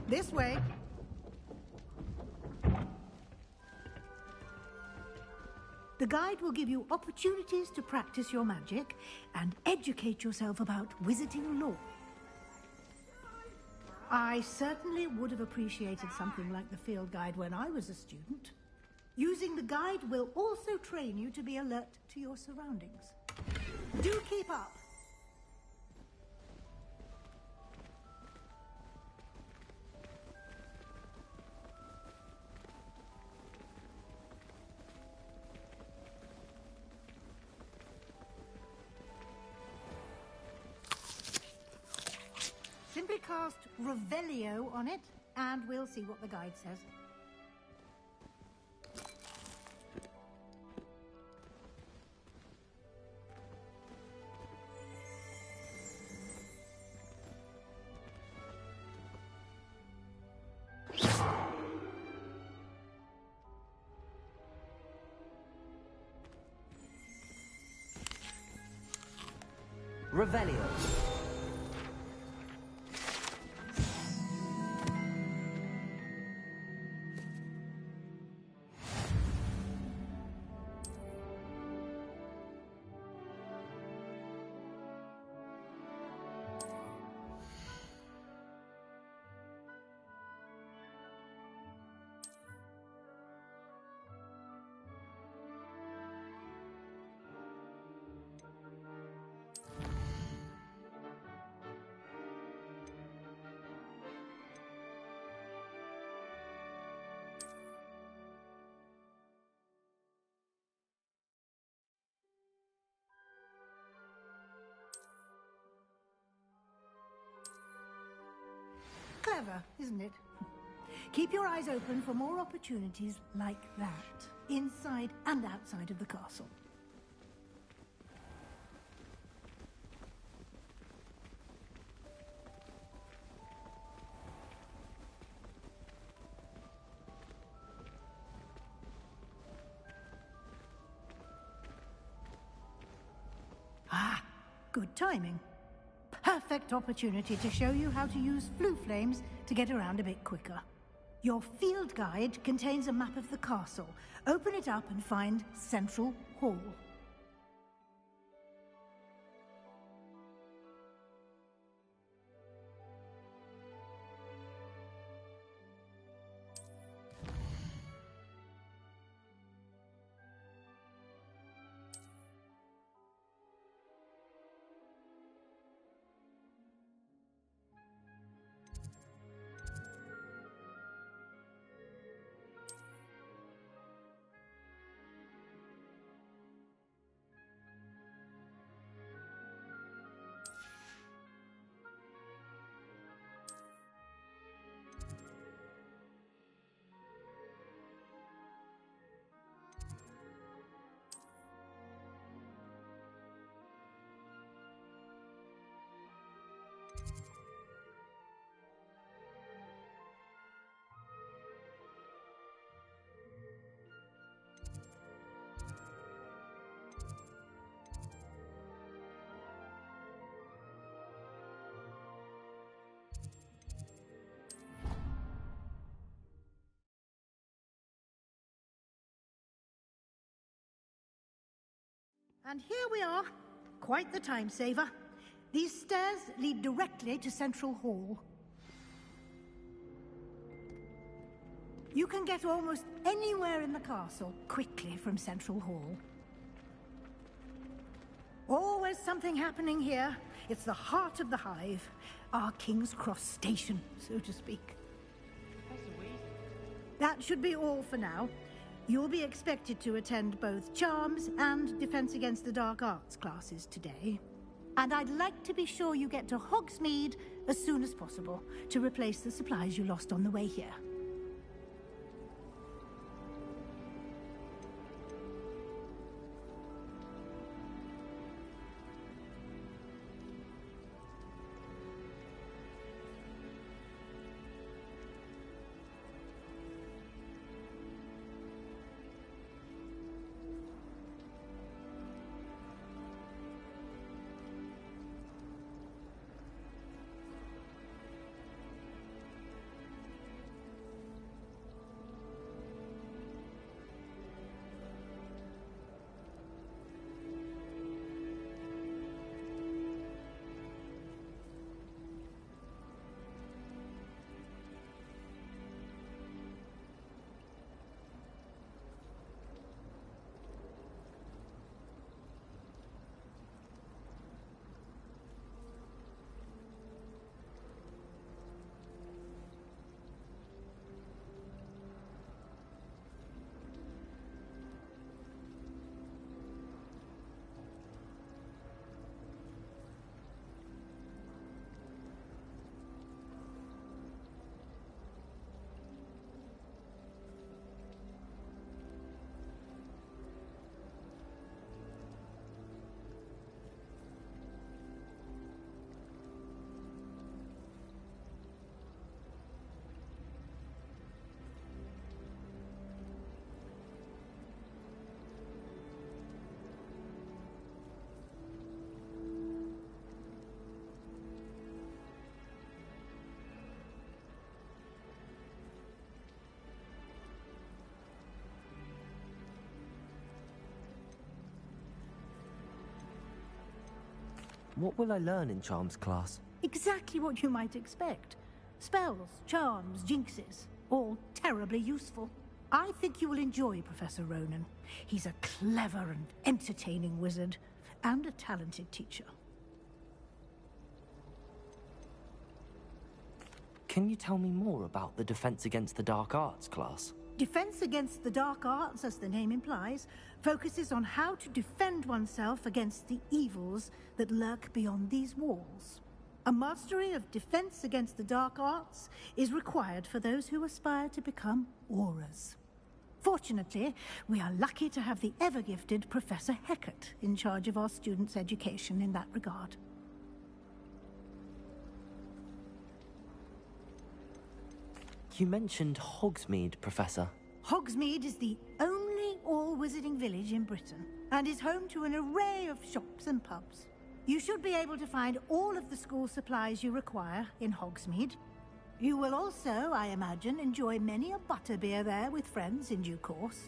S8: This way. The guide will give you opportunities to practice your magic and educate yourself about wizarding lore. I certainly would have appreciated something like the field guide when I was a student. Using the guide will also train you to be alert to your surroundings. Do keep up! Simply cast Revelio on it, and we'll see what the guide says.
S1: Revelio.
S8: Clever, isn't it? Keep your eyes open for more opportunities like that, inside and outside of the castle. Ah, good timing. Perfect opportunity to show you how to use flue flames to get around a bit quicker. Your field guide contains a map of the castle. Open it up and find Central Hall. And here we are. Quite the time saver. These stairs lead directly to Central Hall. You can get almost anywhere in the castle quickly from Central Hall. Always something happening here. It's the heart of the hive. Our King's Cross station, so to speak. That should be all for now. You'll be expected to attend both Charms and Defense Against the Dark Arts classes today. And I'd like to be sure you get to Hogsmeade as soon as possible to replace the supplies you lost on the way here.
S1: What will I learn in Charms class?
S8: Exactly what you might expect. Spells, charms, jinxes, all terribly useful. I think you will enjoy Professor Ronan. He's a clever and entertaining wizard, and a talented teacher.
S1: Can you tell me more about the Defense Against the Dark Arts class?
S8: Defense Against the Dark Arts, as the name implies, focuses on how to defend oneself against the evils that lurk beyond these walls. A mastery of Defense Against the Dark Arts is required for those who aspire to become Auras. Fortunately, we are lucky to have the ever-gifted Professor Heckert in charge of our students' education in that regard.
S1: You mentioned Hogsmeade, Professor.
S8: Hogsmeade is the only all-wizarding village in Britain, and is home to an array of shops and pubs. You should be able to find all of the school supplies you require in Hogsmeade. You will also, I imagine, enjoy many a butterbeer there with friends in due course.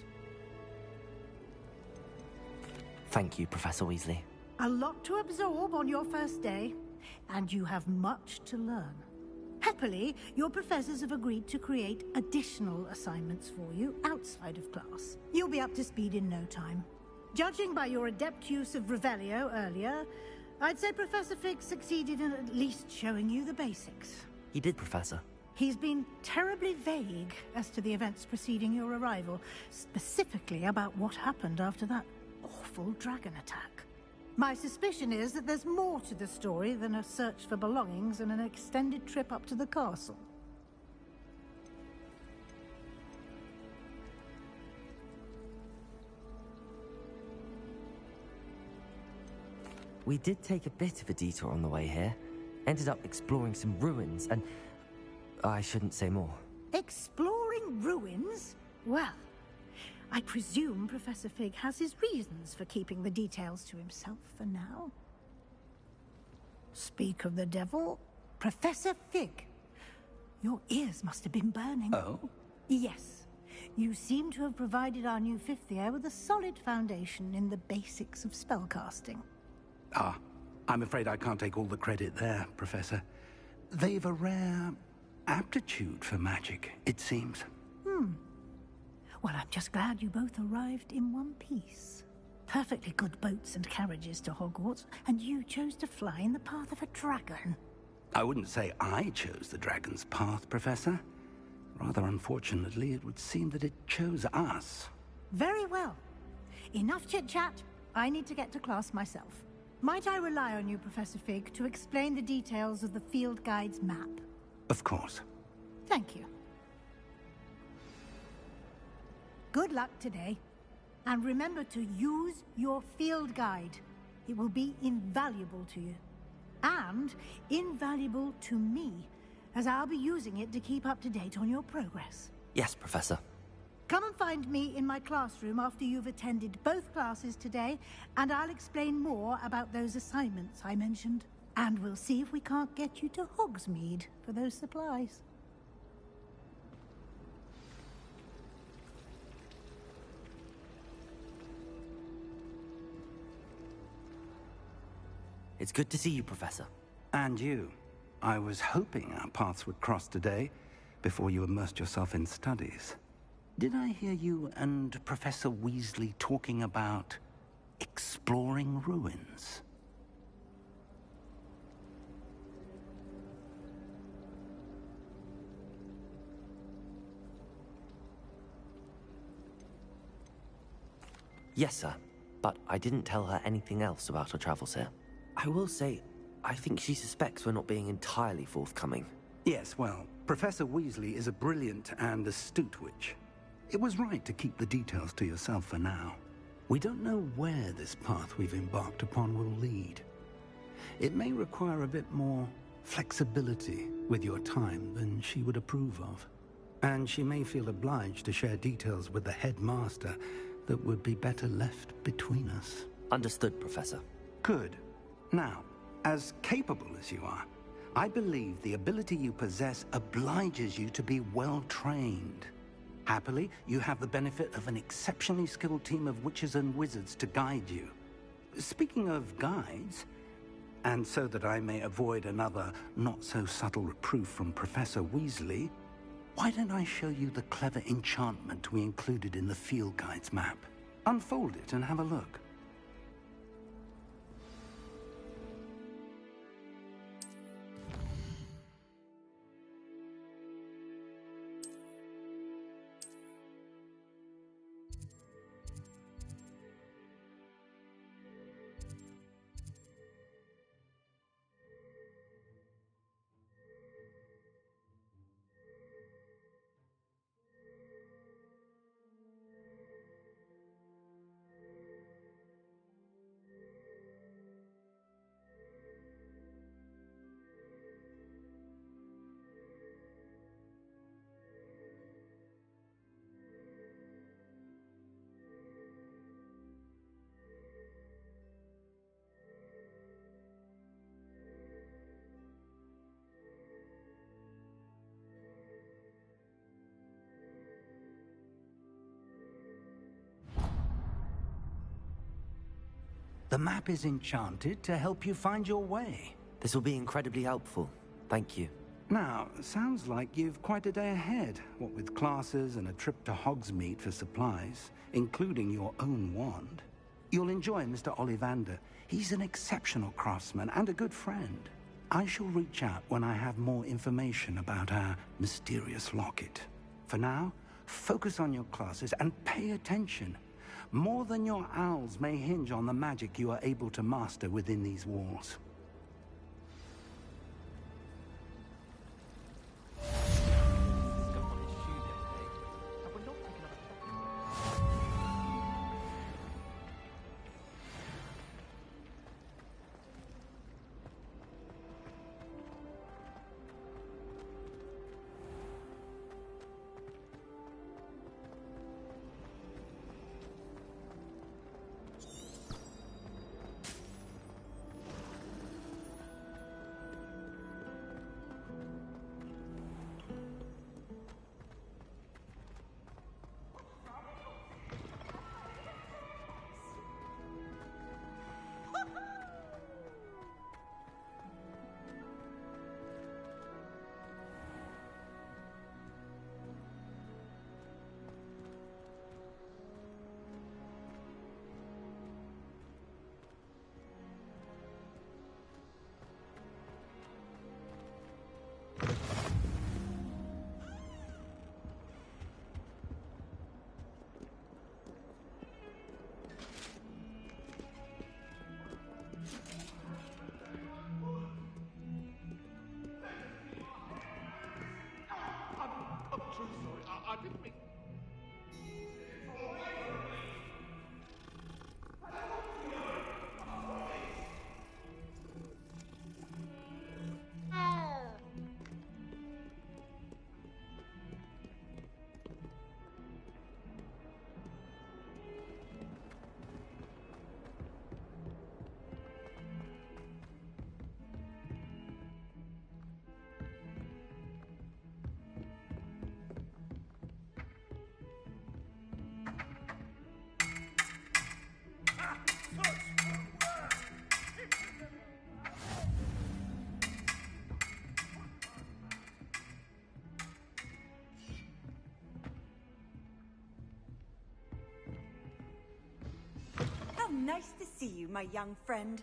S1: Thank you, Professor Weasley.
S8: A lot to absorb on your first day, and you have much to learn. Happily, your professors have agreed to create additional assignments for you outside of class. You'll be up to speed in no time. Judging by your adept use of Revelio earlier, I'd say Professor Fig succeeded in at least showing you the basics.
S1: He did, Professor.
S8: He's been terribly vague as to the events preceding your arrival, specifically about what happened after that awful dragon attack. My suspicion is that there's more to the story than a search for belongings and an extended trip up to the castle.
S1: We did take a bit of a detour on the way here. Ended up exploring some ruins, and I shouldn't say more.
S8: Exploring ruins? Well, I presume Professor Fig has his reasons for keeping the details to himself for now. Speak of the devil, Professor Fig. Your ears must have been burning.
S2: Oh?
S8: Yes. You seem to have provided our new fifth year with a solid foundation in the basics of spellcasting.
S2: Ah, I'm afraid I can't take all the credit there, Professor. They've a rare aptitude for magic, it seems.
S8: Well, I'm just glad you both arrived in one piece. Perfectly good boats and carriages to Hogwarts, and you chose to fly in the path of a dragon.
S2: I wouldn't say I chose the dragon's path, Professor. Rather unfortunately, it would seem that it chose us.
S8: Very well. Enough chit-chat. I need to get to class myself. Might I rely on you, Professor Fig, to explain the details of the field guide's map?
S2: Of course.
S8: Thank you. Good luck today. And remember to use your field guide. It will be invaluable to you. And invaluable to me, as I'll be using it to keep up to date on your progress.
S1: Yes, Professor.
S8: Come and find me in my classroom after you've attended both classes today, and I'll explain more about those assignments I mentioned. And we'll see if we can't get you to Hogsmeade for those supplies.
S1: It's good to see you, Professor.
S2: And you. I was hoping our paths would cross today, before you immersed yourself in studies. Did I hear you and Professor Weasley talking about exploring ruins?
S1: Yes, sir. But I didn't tell her anything else about our travels here. I will say, I think she suspects we're not being entirely forthcoming.
S2: Yes, well, Professor Weasley is a brilliant and astute witch. It was right to keep the details to yourself for now. We don't know where this path we've embarked upon will lead. It may require a bit more flexibility with your time than she would approve of. And she may feel obliged to share details with the headmaster that would be better left between us.
S1: Understood, Professor.
S2: Good. Now, as capable as you are, I believe the ability you possess obliges you to be well-trained. Happily, you have the benefit of an exceptionally skilled team of witches and wizards to guide you. Speaking of guides, And so that I may avoid another not-so-subtle reproof from Professor Weasley, why don't I show you the clever enchantment we included in the field guide's map? Unfold it and have a look. The map is enchanted to help you find your way.
S1: This will be incredibly helpful. Thank you.
S2: Now, sounds like you've quite a day ahead, what with classes and a trip to Hogsmeade for supplies, including your own wand. You'll enjoy Mr. Ollivander. He's an exceptional craftsman and a good friend. I shall reach out when I have more information about our mysterious locket. For now, focus on your classes and pay attention. More than your owls may hinge on the magic you are able to master within these walls.
S15: How nice to see you, my young friend.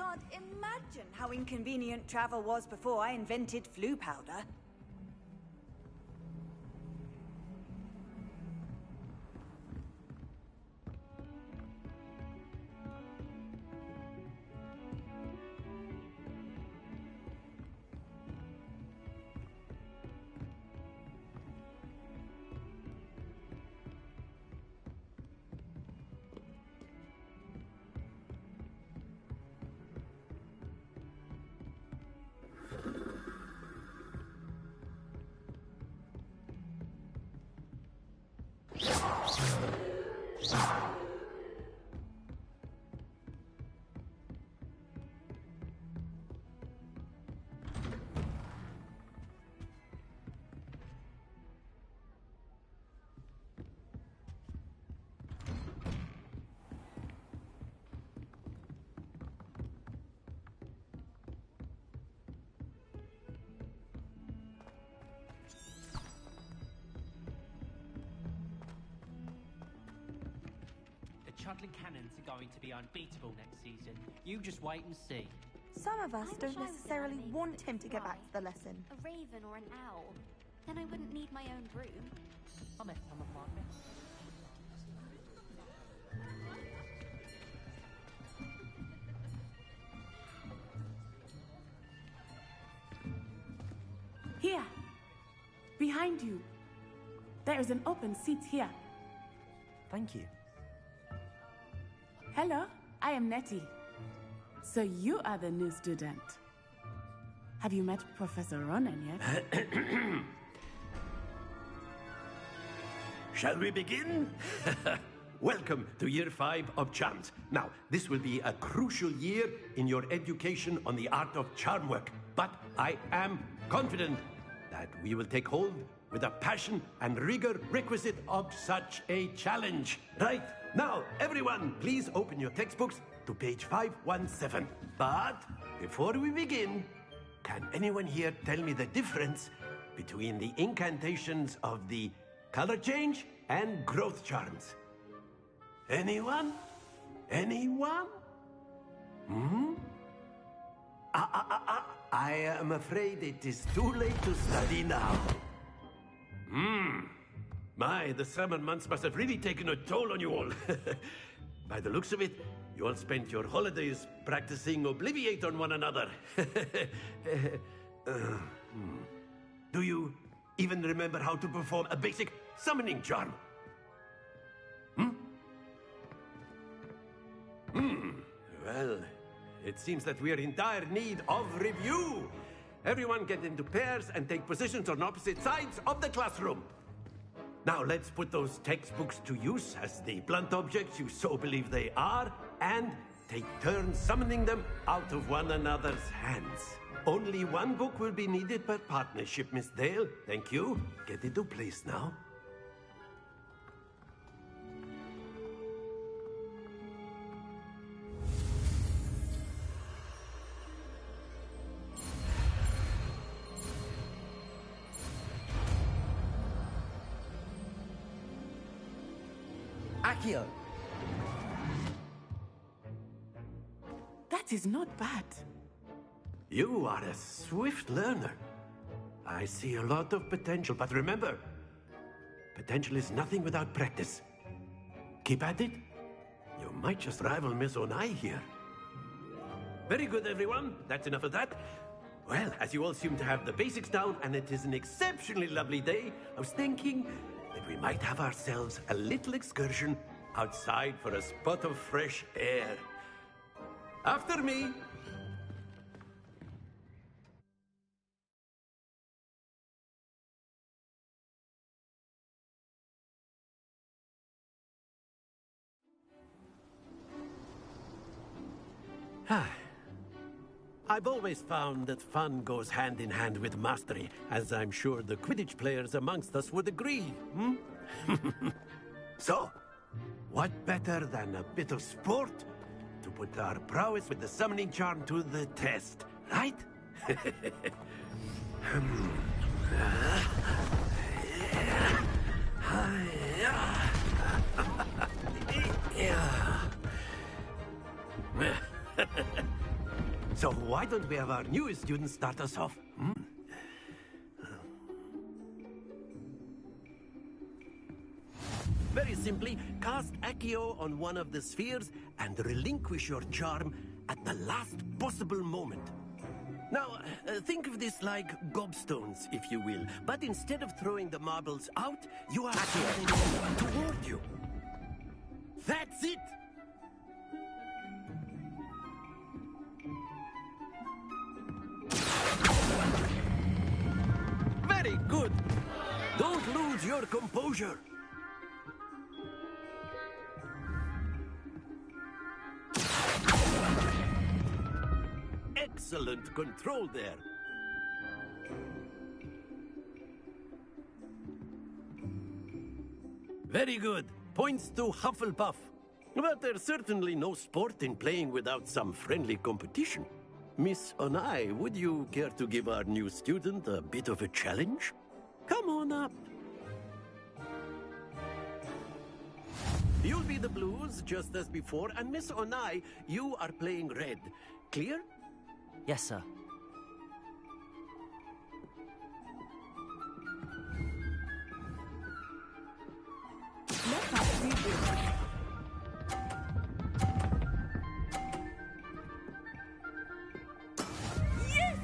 S15: can't imagine how inconvenient travel was before I invented flu powder.
S16: Chudlin Cannons are going to be unbeatable next season. You just wait and see.
S9: Some of us
S13: I
S9: don't
S13: wish I was
S9: necessarily
S13: animated
S9: want
S13: so
S9: him to get
S13: fly.
S9: back to the lesson.
S13: A raven or an owl. Then I wouldn't need my own broom.
S16: I met some of my best.
S17: Here. Behind you. There is an open seat here.
S1: Thank you.
S17: Hello, I am Nettie. So you are the new student. Have you met Professor Ronan yet?
S18: Shall we begin? Welcome to Year 5 of Charms. Now, this will be a crucial year in your education on the art of charm work. But I am confident that we will take hold with the passion and rigor requisite of such a challenge. Right, now, everyone, please open your textbooks to page 517. But before we begin, can anyone here tell me the difference between the incantations of the color change and growth charms? Anyone? Anyone? Hmm? I am afraid it is too late to study now. My, the summer months must have really taken a toll on you all. By the looks of it, you all spent your holidays practicing Obliviate on one another. Do you even remember how to perform a basic summoning charm? Well, it seems that we are in dire need of review. Everyone get into pairs and take positions on opposite sides of the classroom. Now let's put those textbooks to use as the blunt objects you so believe they are, and take turns summoning them out of one another's hands. Only one book will be needed per partnership, Miss Dale. Thank you. Get into place now.
S11: Accio.
S17: That is not bad.
S18: You are a swift learner. I see a lot of potential, but remember, potential is nothing without practice. Keep at it. You might just rival Miss Onai here. Very good, everyone. That's enough of that. Well, as you all seem to have the basics down, and it is an exceptionally lovely day, I was thinking that we might have ourselves a little excursion outside for a spot of fresh air. After me. I've always found that fun goes hand in hand with mastery, as I'm sure the Quidditch players amongst us would agree, So, what better than a bit of sport to put our prowess with the summoning charm to the test, right? So why don't we have our newest student start us off? Very simply, cast Accio on one of the spheres and relinquish your charm at the last possible moment. Now, think of this like gobstones, if you will. But instead of throwing the marbles out, you are throwing them toward you. That's it! Very good! Don't lose your composure. Excellent control there. Very good. Points to Hufflepuff. But there's certainly no sport in playing without some friendly competition. Miss Onai, would you care to give our new student a bit of a challenge? Come on up. You'll be the blues, just as before, and Miss Onai, you are playing red. Clear?
S1: Yes, sir.
S17: Let us see this. Yes!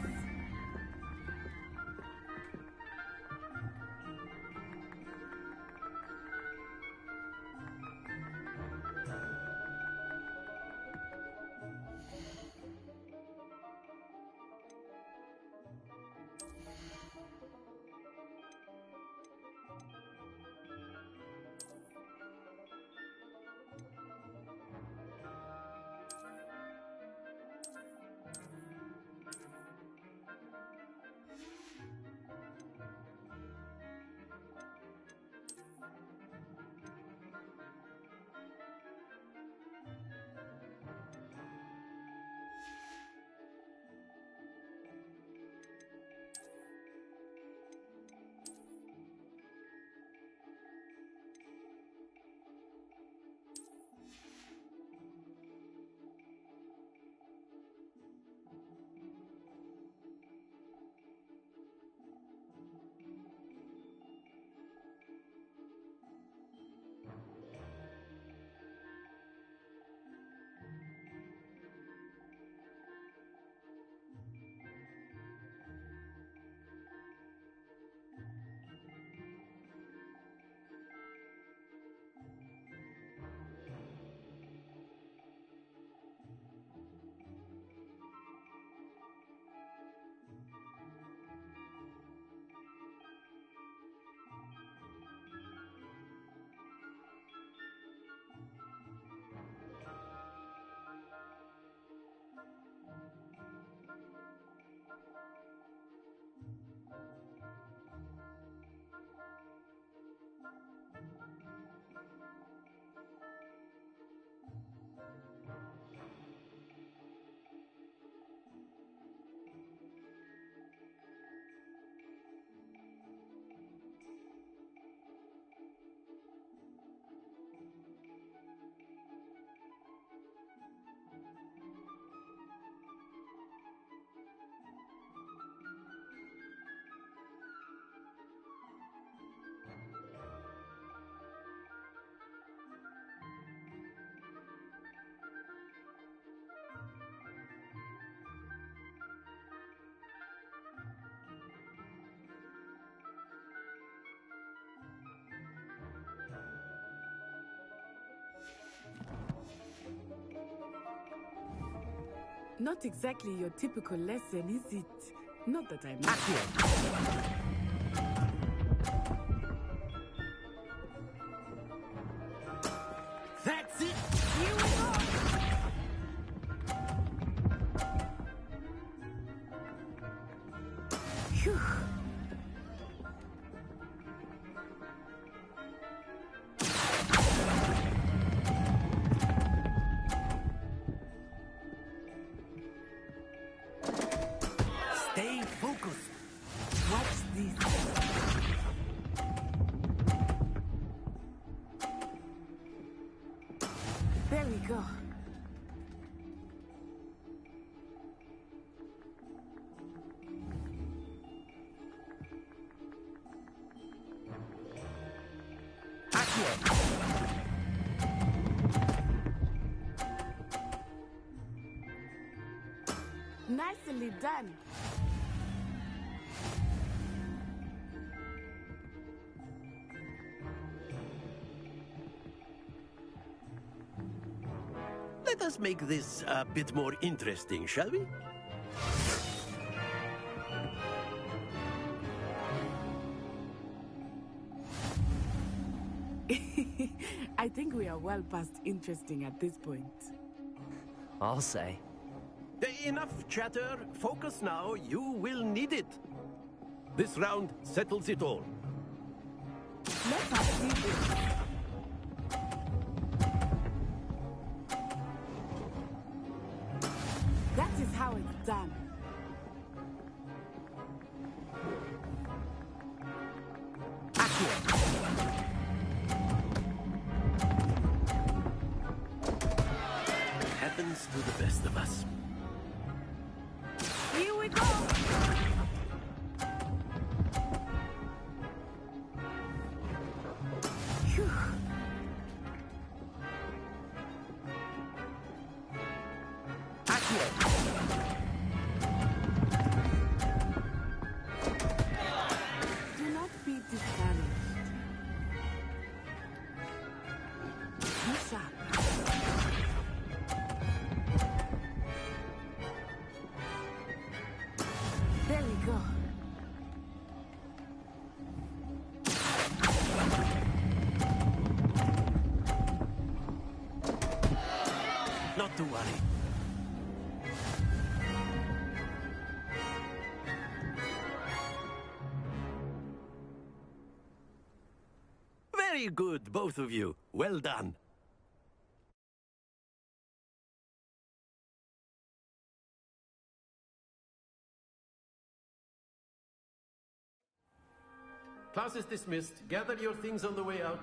S17: Not exactly your typical lesson, is it? Not that I'm...
S18: That's it!
S17: Here we go! Phew.
S18: Stay focused.
S17: Watch this. There we go. Nicely done.
S18: Let us make this a bit more interesting, shall we?
S17: I think we are well past interesting at this point.
S1: I'll say.
S18: Enough chatter. Focus now. You will need it. This round settles it all.
S17: Let us see this. That is how it's done.
S18: Happens to the best of us.
S17: Here we go. Phew. Do not be discouraged. Be sharp. There we go.
S18: Not to worry. Very good, both of you. Well done. Class is dismissed. Gather your things on the way out.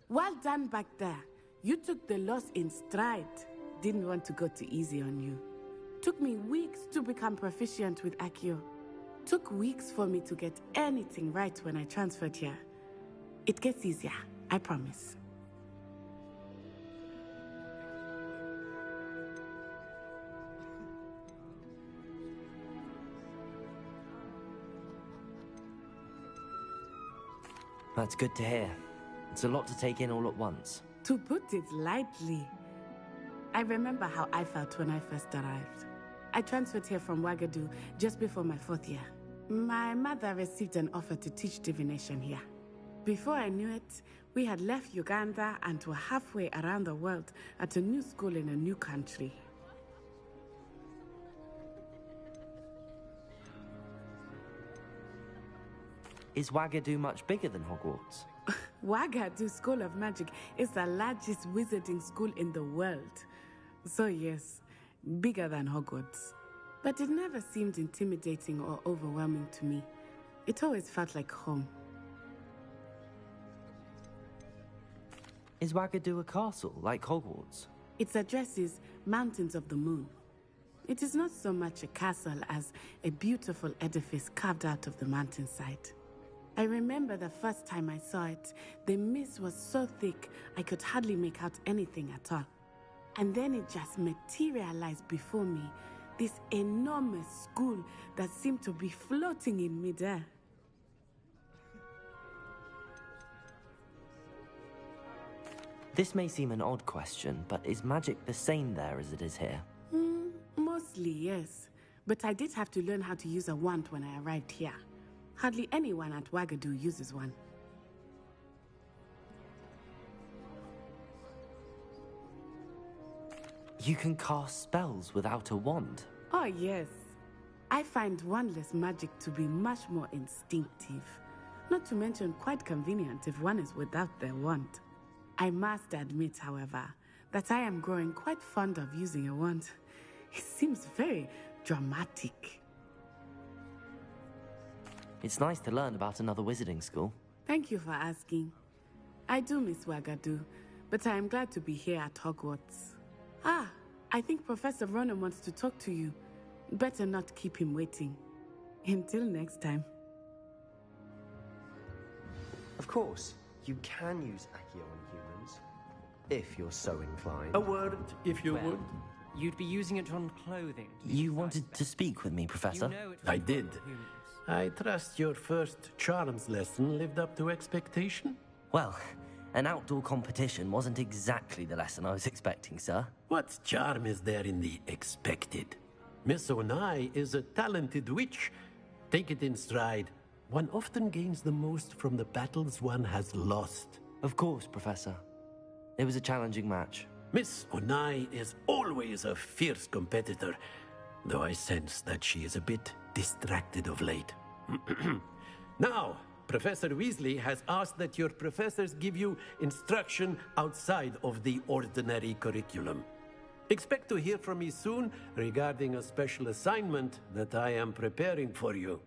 S17: Well done back there. You took the loss in stride. Didn't want to go too easy on you. Took me weeks to become proficient with Accio. Took weeks for me to get anything right when I transferred here. It gets easier, I promise.
S1: That's good to hear. It's a lot to take in all at once.
S17: To put it lightly, I remember how I felt when I first arrived. I transferred here from Wagadu just before my 4th year. My mother received an offer to teach divination here. Before I knew it, we had left Uganda and were halfway around the world at a new school in a new country.
S1: Is Wagadu much bigger than Hogwarts?
S17: Wagadu School of Magic is the largest wizarding school in the world. So yes, bigger than Hogwarts. But it never seemed intimidating or overwhelming to me. It always felt like home.
S1: Is Wagadu a castle, like Hogwarts?
S17: Its address is Mountains of the Moon. It is not so much a castle as a beautiful edifice carved out of the mountainside. I remember the first time I saw it, the mist was so thick I could hardly make out anything at all. And then it just materialized before me, this enormous school that seemed to be floating in midair.
S1: This may seem an odd question, but is magic the same there as it is here?
S17: Mostly, yes. But I did have to learn how to use a wand when I arrived here. Hardly anyone at Wagadu uses one.
S1: You can cast spells without a wand?
S17: Oh, yes. I find wandless magic to be much more instinctive. Not to mention quite convenient if one is without their wand. I must admit, however, that I am growing quite fond of using a wand. It seems very dramatic.
S1: It's nice to learn about another wizarding school.
S17: Thank you for asking. I do miss Wagadu, but I am glad to be here at Hogwarts. Ah, I think Professor Ronan wants to talk to you. Better not keep him waiting. Until next time.
S19: Of course, you can use Accio on humans, if you're so inclined.
S18: A word, if you would.
S16: You'd be using it on clothing.
S1: You wanted to speak with me, Professor?
S18: I did. I trust your first charms lesson lived up to expectation?
S1: Well, an outdoor competition wasn't exactly the lesson I was expecting, sir.
S18: What charm is there in the expected? Miss Onai is a talented witch. Take it in stride. One often gains the most from the battles one has lost.
S1: Of course, Professor. It was a challenging match.
S18: Miss Onai is always a fierce competitor, though I sense that she is a bit distracted of late. Now, Professor Weasley has asked that your professors give you instruction outside of the ordinary curriculum. Expect to hear from me soon regarding a special assignment that I am preparing for you.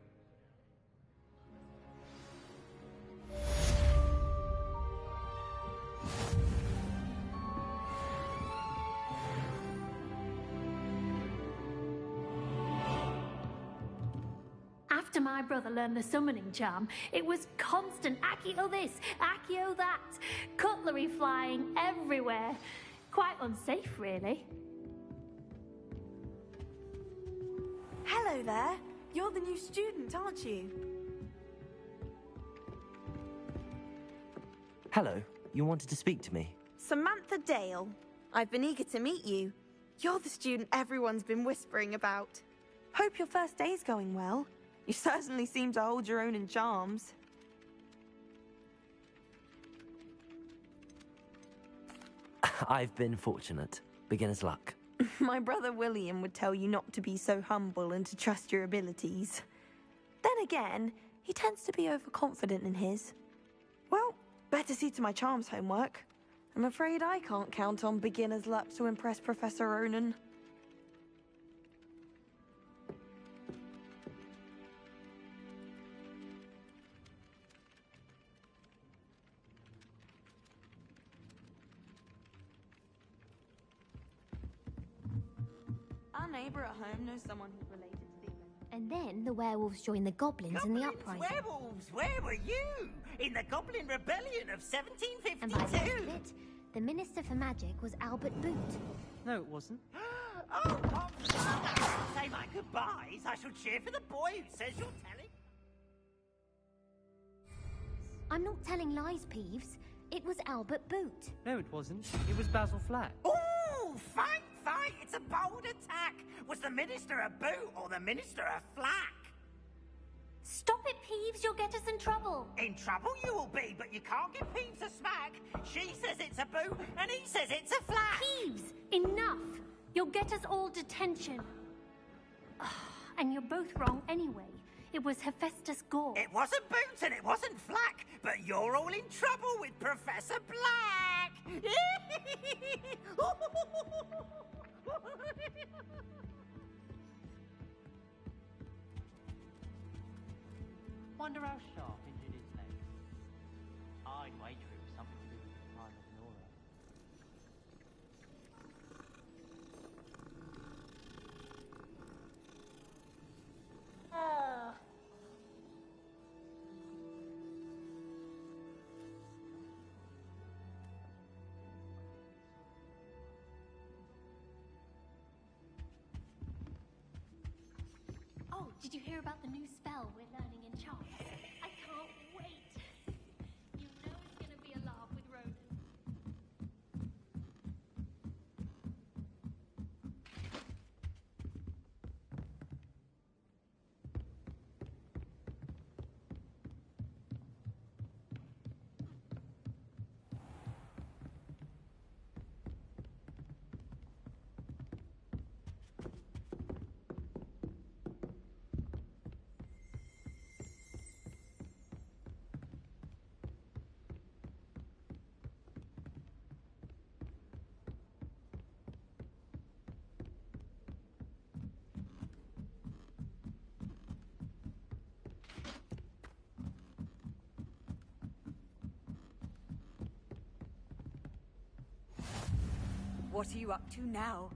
S20: After my brother learned the summoning charm, it was constant Accio this, Accio that, cutlery flying everywhere. Quite unsafe, really.
S9: Hello there. You're the new student, aren't you?
S1: Hello, you wanted to speak to me?
S9: Samantha Dale. I've been eager to meet you. You're the student everyone's been whispering about. Hope your first day's going well. You certainly seem to hold your own in charms.
S1: I've been fortunate. Beginner's luck.
S9: My brother William would tell you not to be so humble and to trust your abilities. Then again, he tends to be overconfident in his. Well, better see to my charms homework. I'm afraid I can't count on beginner's luck to impress Professor Ronan. Our neighbour at home knows someone who's related to the...
S21: And then the werewolves joined the goblins in the uprising.
S22: Werewolves, where were you? In the Goblin Rebellion of 1752?
S21: And by the end of it, the Minister for Magic was Albert Boot.
S16: No, it wasn't.
S22: Oh, say my goodbyes. I shall cheer for the boy who says you're telling.
S21: I'm not telling lies, Peeves. It was Albert Boot.
S16: No, it wasn't. It was Basil Flack.
S22: Oh, fight! It's a bold attack. Was the Minister a boot or the Minister a flack?
S20: Stop it, Peeves. You'll get us in trouble.
S22: In trouble you will be, but you can't give Peeves a smack. She says it's a boot and he says it's a flack.
S20: Peeves, enough. You'll get us all detention. And you're both wrong anyway. It was Hephaestus Gore.
S22: It wasn't boot and it wasn't flack, but you're all in trouble with Professor Black.
S16: Wonder how sharp injured his leg. I'd wager it was something to do with the time of Nora.
S20: Oh, did you hear about the new spell we're learning in charms? I can't wait. You know it's gonna be a laugh with Ronan.
S15: What are you up to now?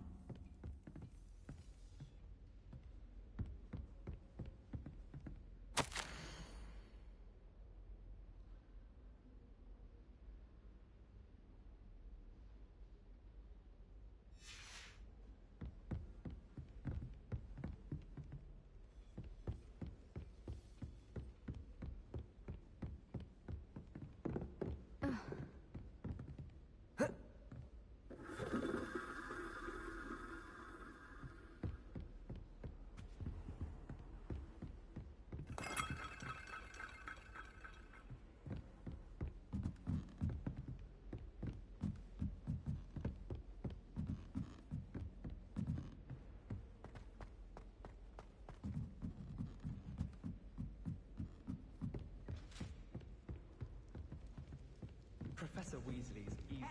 S10: Professor Weasley's easy.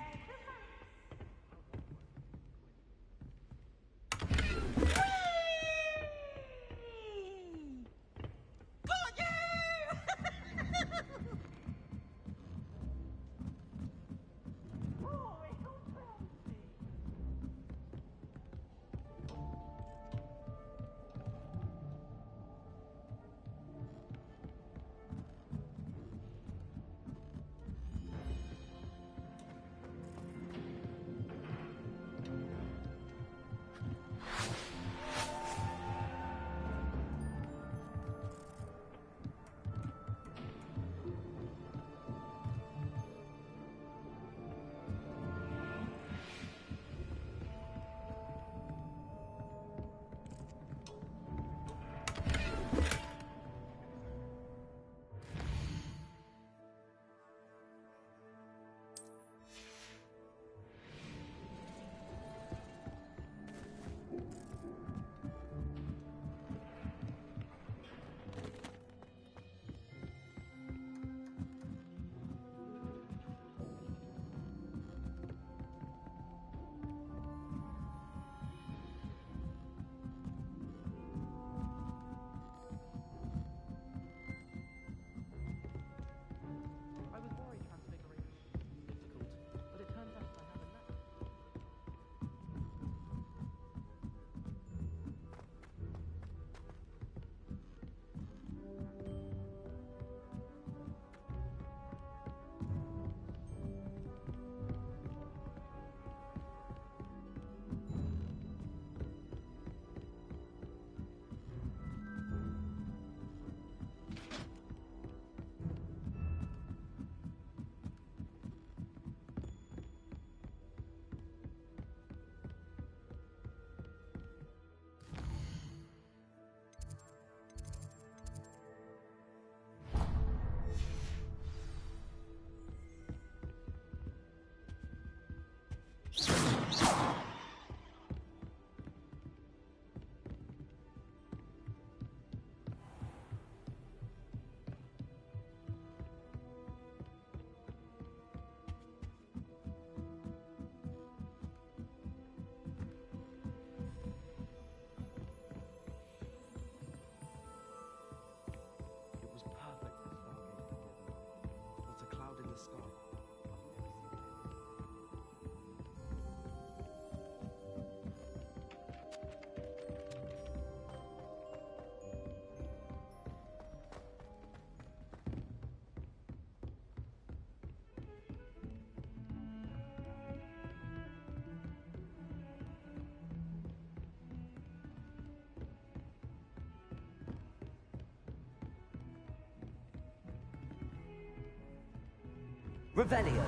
S1: Revelio.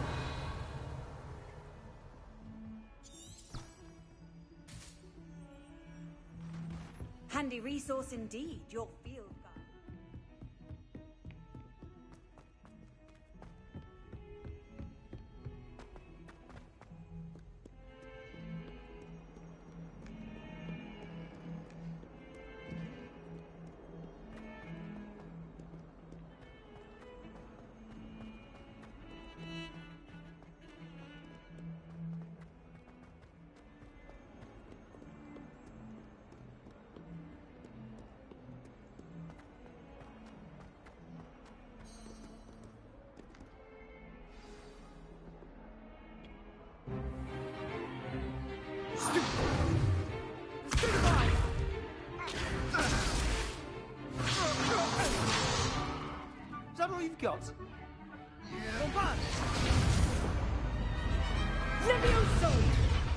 S15: Handy resource indeed, your field guide.
S11: Is that all you've got?
S3: Levioso!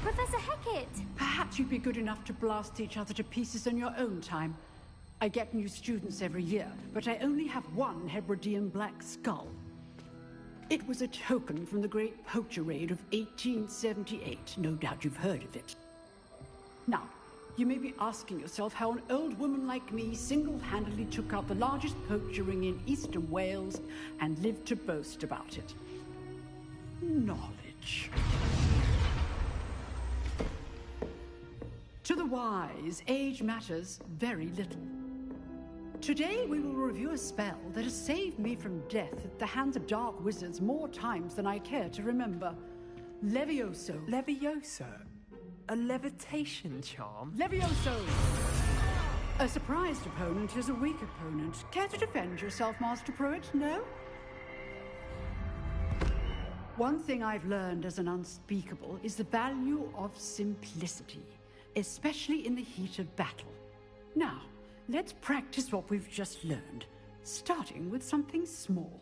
S20: Professor Hecat!
S3: Perhaps you'd be good enough to blast each other to pieces in your own time. I get new students every year, but I only have one Hebridean black skull. It was a token from the Great Poacher Raid of 1878. No doubt you've heard of it. Now, you may be asking yourself how an old woman like me single-handedly took out the largest poacher ring in eastern Wales and lived to boast about it. Knowledge. To the wise, age matters very little. Today we will review a spell that has saved me from death at the hands of dark wizards more times than I care to remember. Levioso.
S11: Levioso? A levitation charm?
S3: Levioso! A surprised opponent is a weak opponent. Care to defend yourself, Master Pruitt? No? One thing I've learned as an unspeakable is the value of simplicity, especially in the heat of battle. Now, let's practice what we've just learned, starting with something small.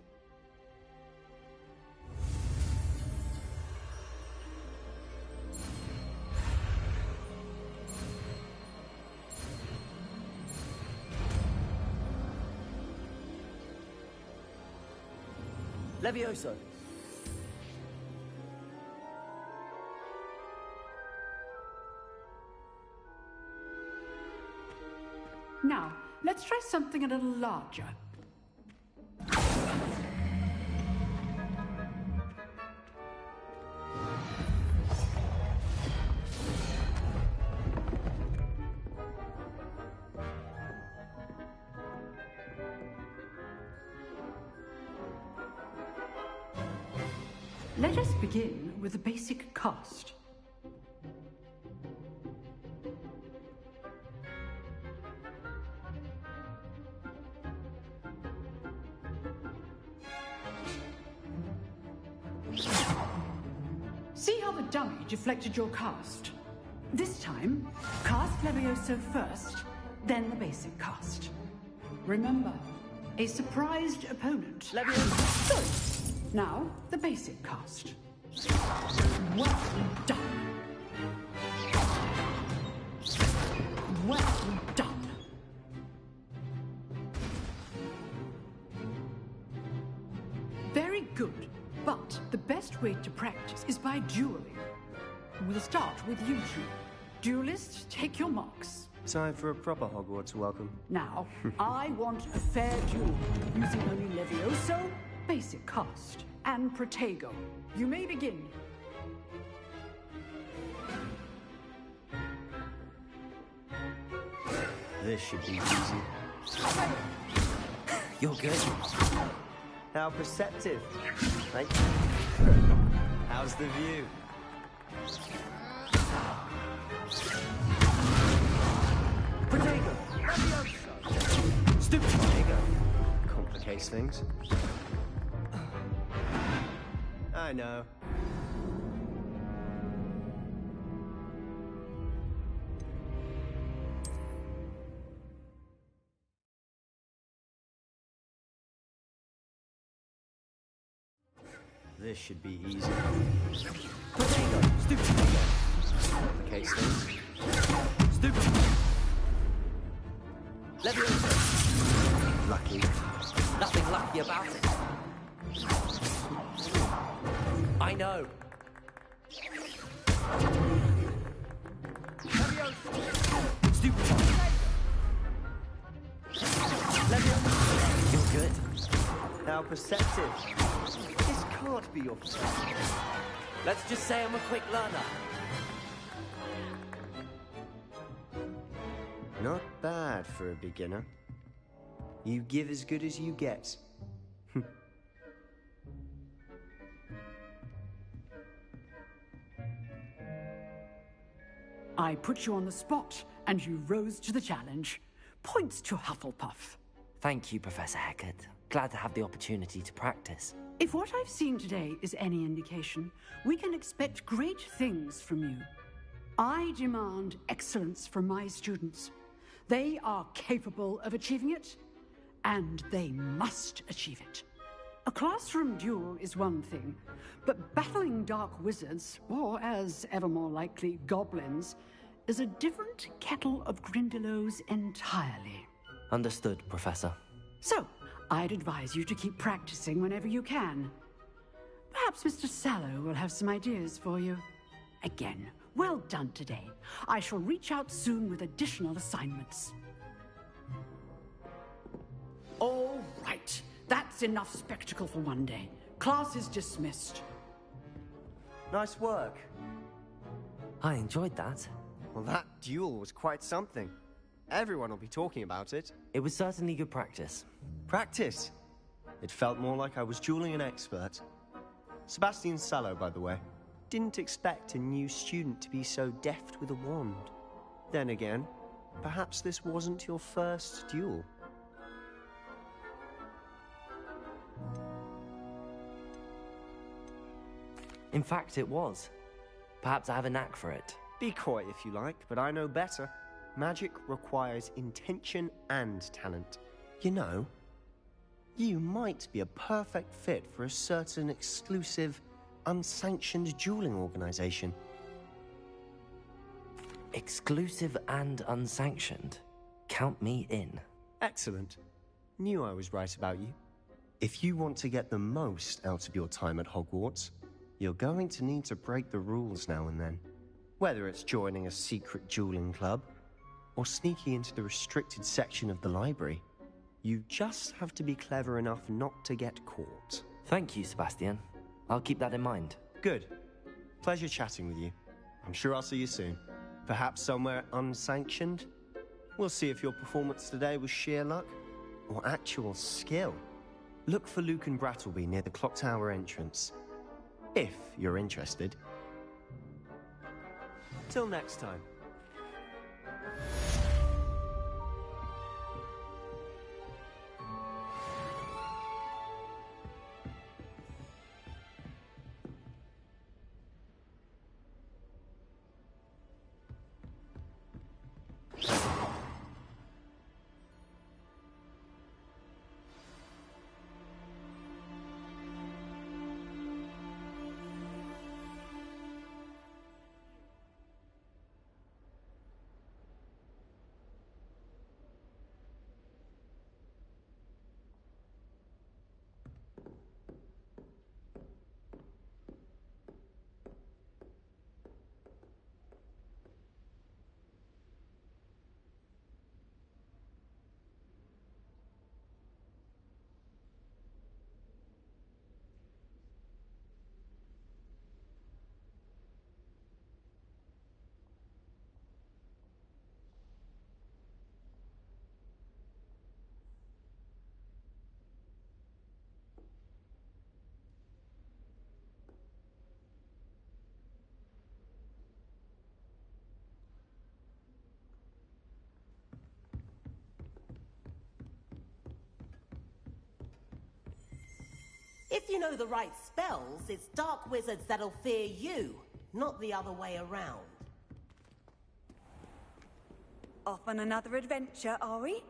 S1: Levioso.
S3: Now, let's try something a little larger. Let us begin with the basic cast. See how the dummy deflected your cast? This time, cast Levioso first, then the basic cast. Remember, a surprised opponent. Levioso! Good. Now, the basic cast. Well done. Well done. Very good. But the best way to practice is by dueling. We'll start with you two. Duelists, take your marks.
S19: Time for a proper Hogwarts welcome.
S3: Now, I want a fair duel, using only Levioso, basic cast, and Protego. You may begin.
S19: This should be easy.
S1: You're good.
S19: How perceptive. Thank you. How's the view?
S1: Protego! Stupid
S19: Protego. Complicates things. I know. This should be easy.
S1: Protego! Stupid Protego!
S19: Complicates things.
S1: Stupid! Levioso!
S19: Lucky.
S1: Nothing lucky about it. I know. Levioso! Stupid! Levioso! You're good.
S19: How perceptive. This can't be your fault.
S1: Let's just say I'm a quick learner.
S19: Not bad for a beginner. You give as good as you get.
S3: I put you on the spot, and you rose to the challenge. Points to Hufflepuff.
S1: Thank you, Professor Hecat. Glad to have the opportunity to practice.
S3: If what I've seen today is any indication, we can expect great things from you. I demand excellence from my students. They are capable of achieving it, and they must achieve it. A classroom duel is one thing, but battling dark wizards, or as ever more likely, goblins, is a different kettle of Grindylows entirely.
S1: Understood, Professor.
S3: So, I'd advise you to keep practicing whenever you can. Perhaps Mr. Sallow will have some ideas for you. Again, well done today. I shall reach out soon with additional assignments. All right. That's enough spectacle for one day. Class is dismissed.
S19: Nice work.
S1: I enjoyed that.
S19: Well, that duel was quite something. Everyone will be talking about it.
S1: It was certainly good practice.
S19: Practice? It felt more like I was dueling an expert. Sebastian Sallow, by the way. Didn't expect a new student to be so deft with a wand. Then again, perhaps this wasn't your first duel.
S1: In fact, it was. Perhaps I have a knack for it.
S19: Be coy if you like, but I know better. Magic requires intention and talent. You know, you might be a perfect fit for a certain exclusive, unsanctioned dueling organization.
S1: Exclusive and unsanctioned? Count me in.
S19: Excellent. Knew I was right about you. If you want to get the most out of your time at Hogwarts, you're going to need to break the rules now and then. Whether it's joining a secret dueling club, or sneaking into the restricted section of the library, you just have to be clever enough not to get caught.
S1: Thank you, Sebastian. I'll keep that in mind.
S19: Good. Pleasure chatting with you. I'm sure I'll see you soon. Perhaps somewhere unsanctioned? We'll see if your performance today was sheer luck or actual skill. Look for Luke and Brattleby near the Clock Tower entrance. If you're interested. Till next time.
S12: If you know the right spells, it's dark wizards that'll fear you, not the other way around.
S15: Off on another adventure, are we?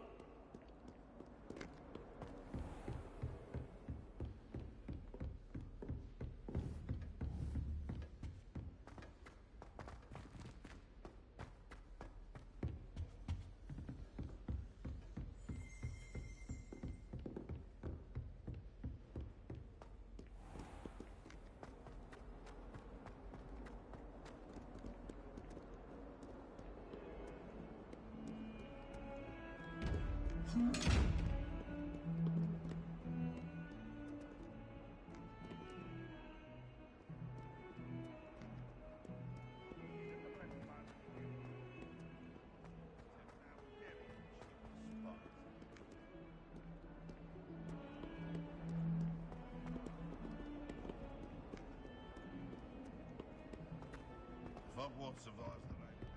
S4: Hogwarts survives the rain.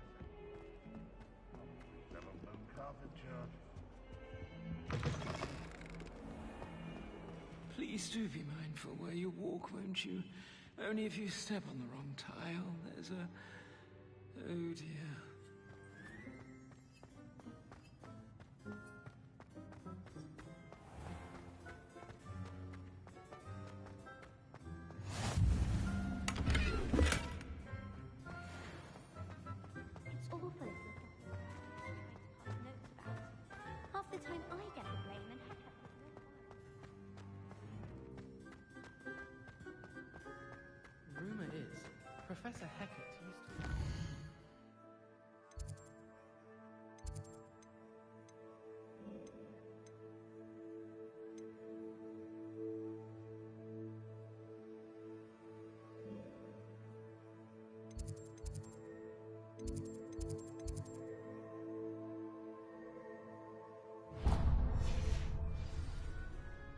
S4: Gentleman Carpenter.
S5: Please do be mindful where you walk, won't you? Only if you step on the wrong tile, there's a... Oh dear.
S21: It's awful. Half the time I get the blame and heck.
S11: Rumor is, Professor Hecat used to...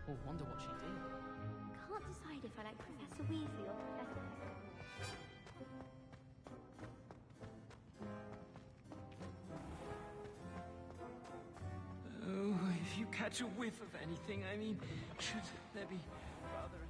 S11: Or wonder what she did.
S13: Can't decide if I like Professor Weasley or Professor Hagrid.
S5: Oh, if you catch a whiff of anything, I mean, should there be rather a...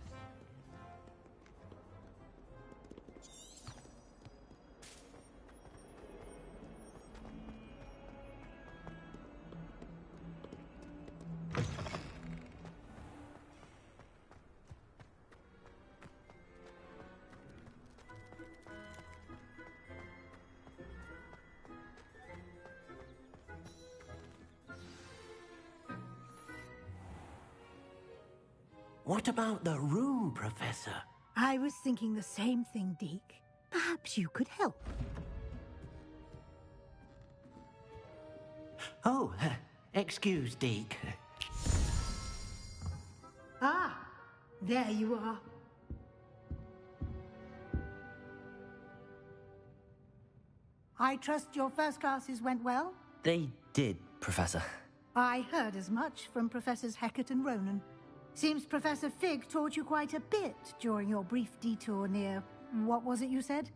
S18: What about the room, Professor?
S8: I was thinking the same thing, Deke. Perhaps you could help.
S18: Oh, excuse, Deke.
S8: Ah, there you are. I trust your first classes went well?
S1: They did, Professor.
S8: I heard as much from Professors Hecat and Ronan. Seems Professor Fig taught you quite a bit during your brief detour near... what was it you said?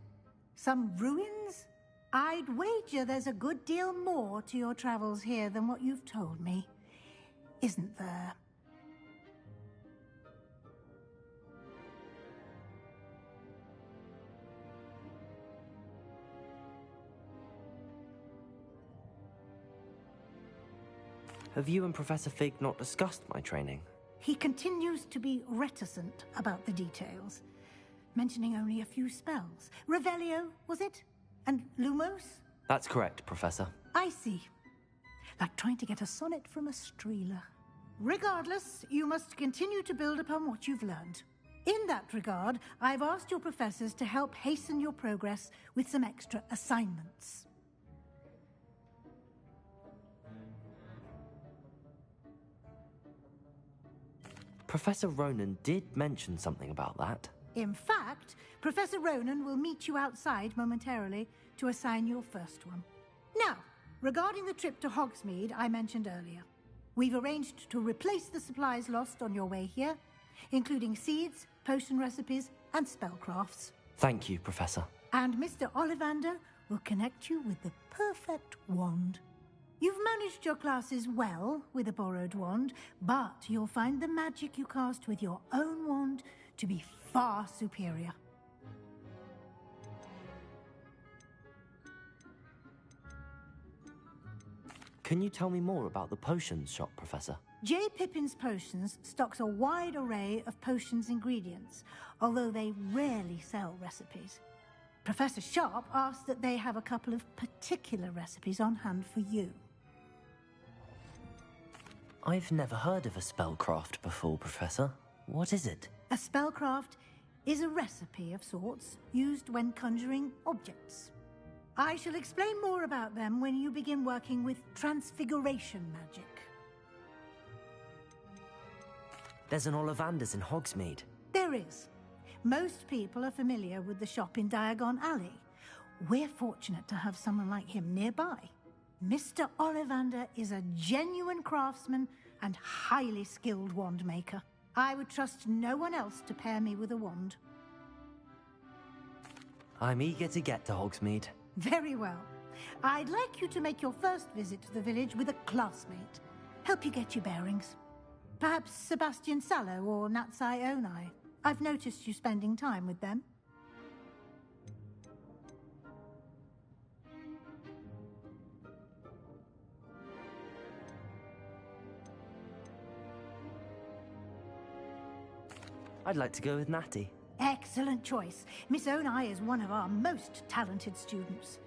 S8: Some ruins? I'd wager there's a good deal more to your travels here than what you've told me. Isn't there?
S1: Have you and Professor Fig not discussed my training?
S8: He continues to be reticent about the details, mentioning only a few spells. Revelio, was it? And Lumos?
S1: That's correct, Professor.
S8: I see. Like trying to get a sonnet from a streeler. Regardless, you must continue to build upon what you've learned. In that regard, I've asked your professors to help hasten your progress with some extra assignments.
S1: Professor Ronan did mention something about that.
S8: In fact, Professor Ronan will meet you outside momentarily to assign your first one. Now, regarding the trip to Hogsmeade I mentioned earlier, we've arranged to replace the supplies lost on your way here, including seeds, potion recipes, and spellcrafts.
S1: Thank you, Professor.
S8: And Mr. Ollivander will connect you with the perfect wand. You've managed your classes well with a borrowed wand, but you'll find the magic you cast with your own wand to be far superior.
S1: Can you tell me more about the potions shop, Professor?
S8: J. Pippin's Potions stocks a wide array of potions ingredients, although they rarely sell recipes. Professor Sharp asked that they have a couple of particular recipes on hand for you.
S1: I've never heard of a spellcraft before, Professor. What is it?
S8: A spellcraft is a recipe of sorts used when conjuring objects. I shall explain more about them when you begin working with transfiguration magic.
S1: There's an Ollivander's in Hogsmeade.
S8: There is. Most people are familiar with the shop in Diagon Alley. We're fortunate to have someone like him nearby. Mr. Ollivander is a genuine craftsman and highly skilled wand maker. I would trust no one else to pair me with a wand.
S1: I'm eager to get to Hogsmeade.
S8: Very well. I'd like you to make your first visit to the village with a classmate. Help you get your bearings. Perhaps Sebastian Sallow or Natsai Onai. I've noticed you spending time with them.
S1: I'd like to go with Natty.
S8: Excellent choice. Miss Onai is one of our most talented students.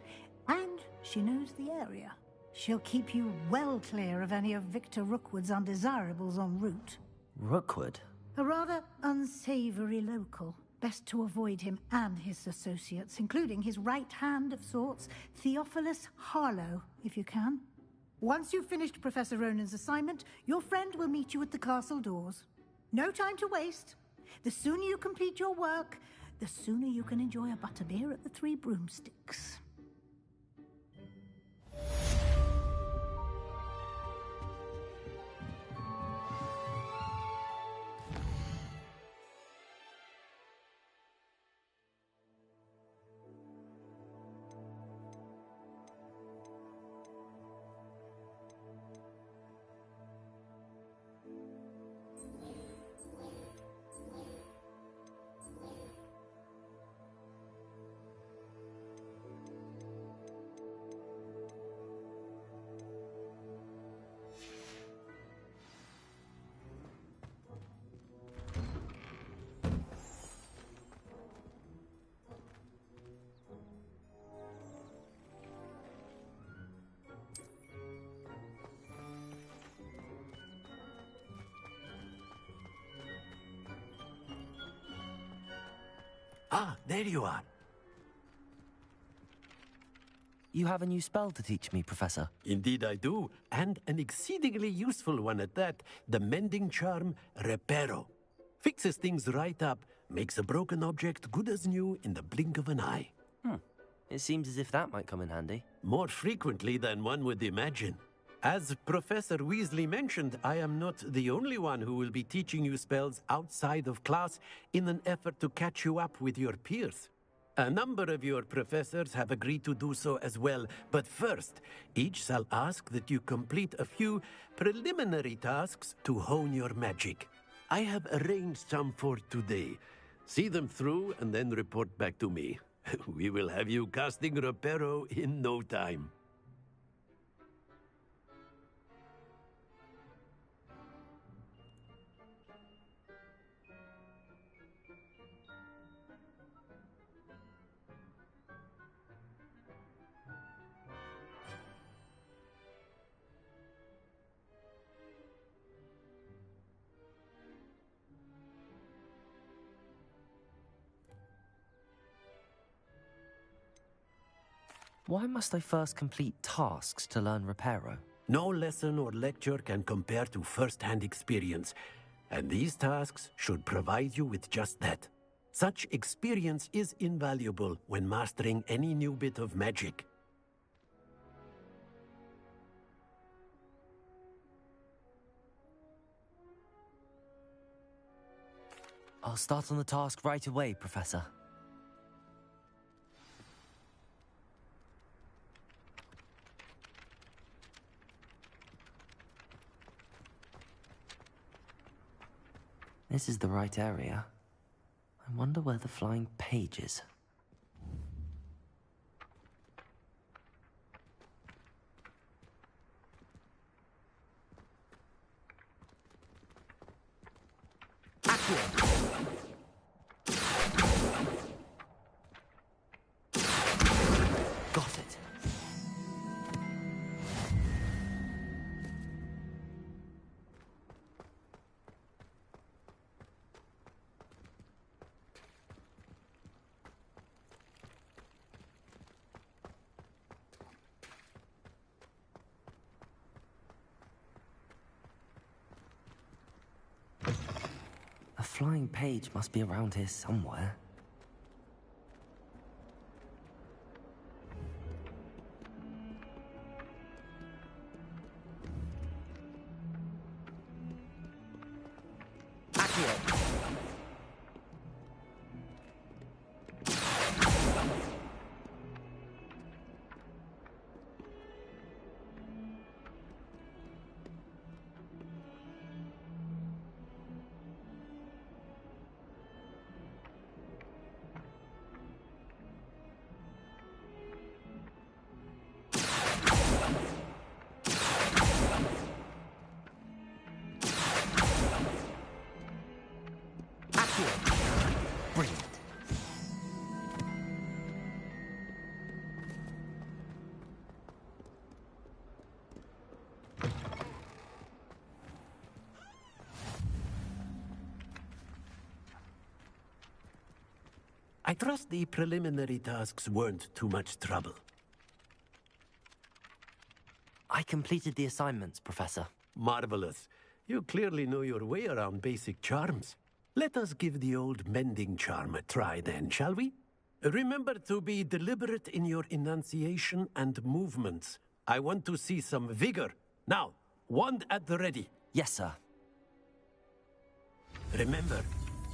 S8: And she knows the area. She'll keep you well clear of any of Victor Rookwood's undesirables en route.
S1: Rookwood?
S8: A rather unsavory local. Best to avoid him and his associates, including his right hand of sorts, Theophilus Harlow, if you can. Once you've finished Professor Ronan's assignment, your friend will meet you at the castle doors. No time to waste. The sooner you complete your work, the sooner you can enjoy a butterbeer at the Three Broomsticks.
S18: Ah, there you are.
S1: You have a new spell to teach me, Professor.
S18: Indeed I do, and an exceedingly useful one at that. The mending charm, Reparo. Fixes things right up, makes a broken object good as new in the blink of an eye.
S1: It seems as if that might come in handy.
S18: More frequently than one would imagine. As Professor Weasley mentioned, I am not the only one who will be teaching you spells outside of class in an effort to catch you up with your peers. A number of your professors have agreed to do so as well, but first, each shall ask that you complete a few preliminary tasks to hone your magic. I have arranged some for today. See them through and then report back to me. We will have you casting Reparo in no time.
S1: Why must I first complete tasks to learn Reparo?
S18: No lesson or lecture can compare to first-hand experience, and these tasks should provide you with just that. Such experience is invaluable when mastering any new bit of magic.
S1: I'll start on the task right away, Professor. This is the right area. I wonder where the flying page is. Got it. A flying page must be around here somewhere. Brilliant.
S18: I trust the preliminary tasks weren't too much trouble.
S1: I completed the assignments, Professor.
S18: Marvelous. You clearly know your way around basic charms. Let us give the old mending charm a try then, shall we? Remember to be deliberate in your enunciation and movements. I want to see some vigor. Now, wand at the ready.
S1: Yes, sir.
S18: Remember,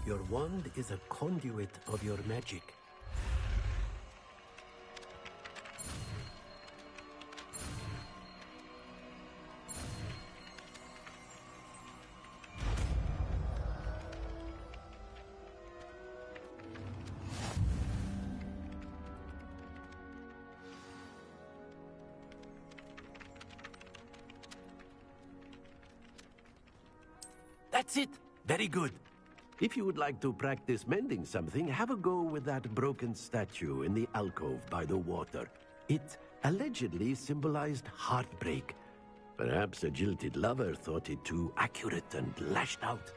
S18: your wand is a conduit of your magic. That's it! Very good. If you would like to practice mending something, have a go with that broken statue in the alcove by the water. It allegedly symbolized heartbreak. Perhaps a jilted lover thought it too accurate and lashed out.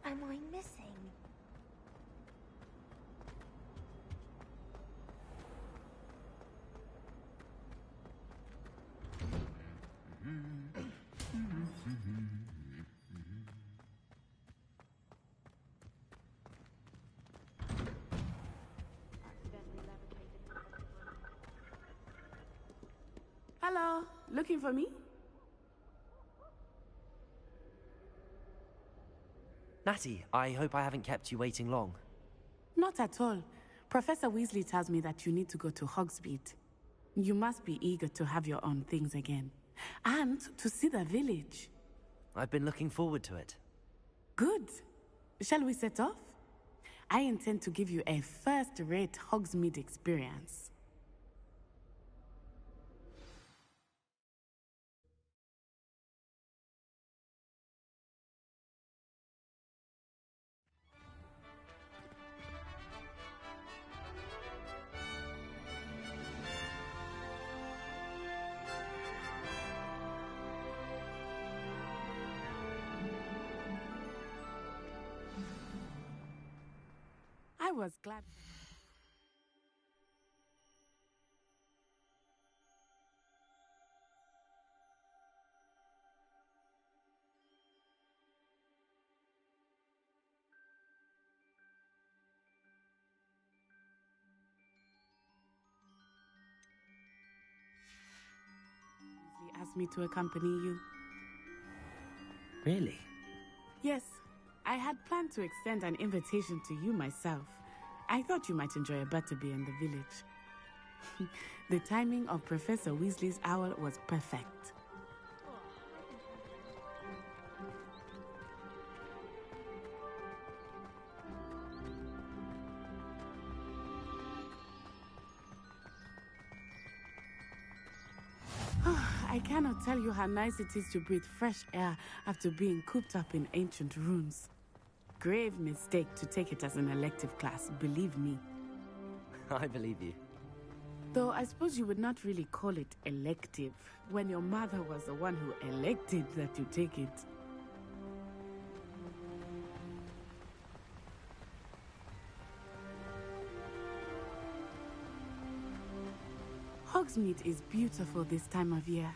S21: am I missing?
S17: Hello, looking for me?
S1: Natty, I hope I haven't kept you waiting long.
S17: Not at all. Professor Weasley tells me that you need to go to Hogsmeade. You must be eager to have your own things again. And to see the village.
S1: I've been looking forward to it.
S17: Good. Shall we set off? I intend to give you a first-rate Hogsmeade experience. I was glad. Weasley asked me to accompany you.
S1: Really?
S17: Yes, I had planned to extend an invitation to you myself. I thought you might enjoy a butterbeer in the village. The timing of Professor Weasley's owl was perfect. I cannot tell you how nice it is to breathe fresh air after being cooped up in ancient rooms. Grave mistake to take it as an elective class, believe me.
S1: I believe you.
S17: Though I suppose you would not really call it elective when your mother was the one who elected that you take it. Hogsmeade is beautiful this time of year.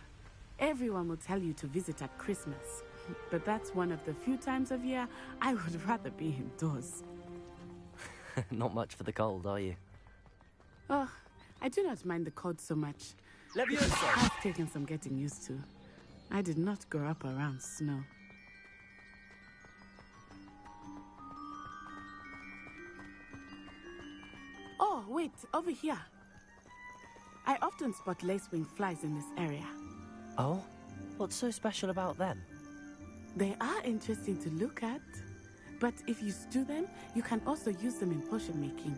S17: Everyone will tell you to visit at Christmas, but that's one of the few times of year I would rather be indoors.
S1: Not much for the cold, are you?
S17: Oh, I do not mind the cold so much.
S1: Leviosa!
S17: I've taken some getting used to. I did not grow up around snow. Oh, wait, over here. I often spot lacewing flies in this area.
S1: Oh? What's so special about them?
S17: They are interesting to look at. But if you stew them, you can also use them in potion making.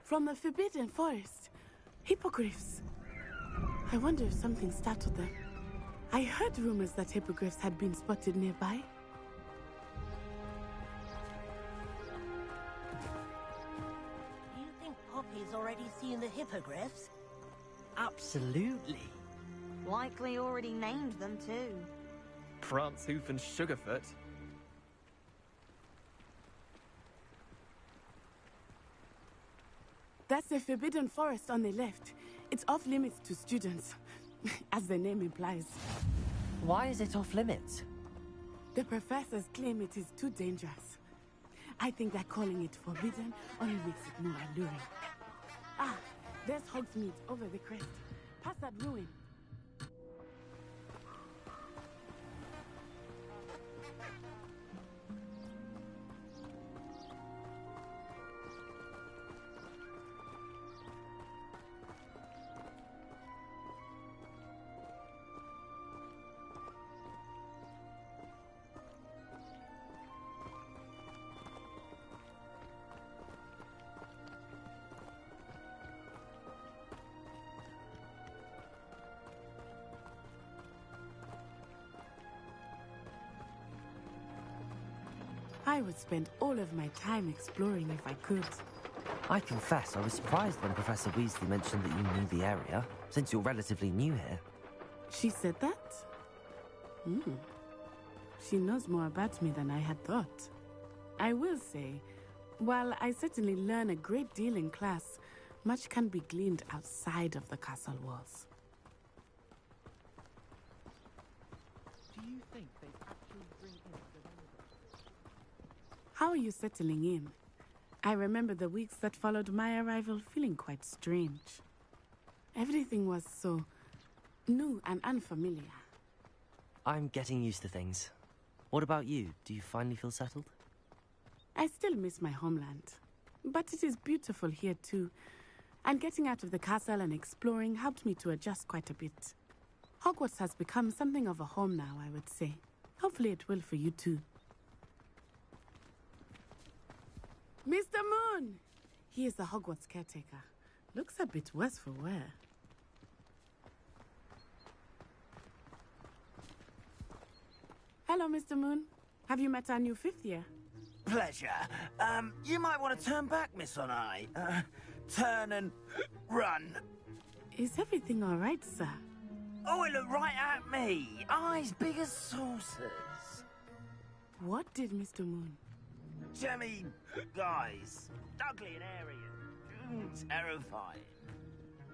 S17: From the Forbidden Forest. Hippogriffs. I wonder if something startled them. I heard rumors that hippogriffs had been spotted nearby.
S12: Do you think Poppy's already seen the hippogriffs?
S1: Absolutely.
S15: Likely already named them too.
S11: Prance, Hoof, and Sugarfoot.
S17: That's the Forbidden Forest on the left. It's off limits to students, as the name implies.
S1: Why is it off limits?
S17: The professors claim it is too dangerous. I think that calling it forbidden only makes it more alluring. Ah, there's Hogsmeade over the crest. Past that ruin. I would spend all of my time exploring if I could.
S1: I confess I was surprised when Professor Weasley mentioned that you knew the area, since you're relatively new here.
S17: She said that? She knows more about me than I had thought. I will say, while I certainly learn a great deal in class, much can be gleaned outside of the castle walls.
S11: Do you think they actually bring in the...
S17: How are you settling in? I remember the weeks that followed my arrival feeling quite strange. Everything was so new and unfamiliar.
S1: I'm getting used to things. What about you? Do you finally feel settled?
S17: I still miss my homeland, but it is beautiful here too. And getting out of the castle and exploring helped me to adjust quite a bit. Hogwarts has become something of a home now, I would say. Hopefully it will for you too. Mr. Moon! He is the Hogwarts caretaker. Looks a bit worse for wear. Hello, Mr. Moon. Have you met our new fifth year?
S22: Pleasure. You might want to turn back, Miss Onai. Turn and run.
S17: Is everything all right, sir?
S22: Oh, it looked right at me. Eyes big as saucers.
S17: What did Mr. Moon?
S22: Jemmy, guys. Ugly and airy and terrifying.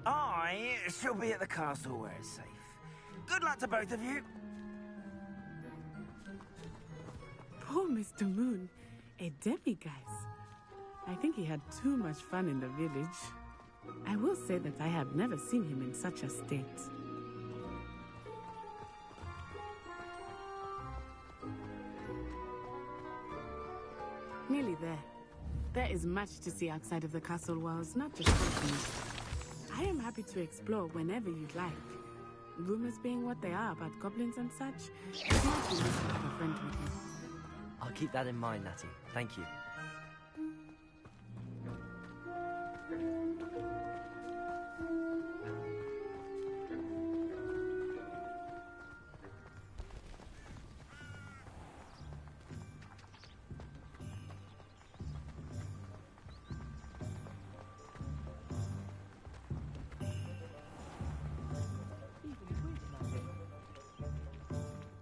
S22: I shall be at the castle where it's safe. Good luck to both of you.
S17: Poor Mr. Moon. A demiguise. I think he had too much fun in the village. I will say that I have never seen him in such a state. Nearly there. There is much to see outside of the castle walls, not just Hogsmeade. I am happy to explore whenever you'd like. Rumors being what they are about goblins and such, it might be nice to have a friend with you.
S1: I'll keep that in mind, Natty. Thank you.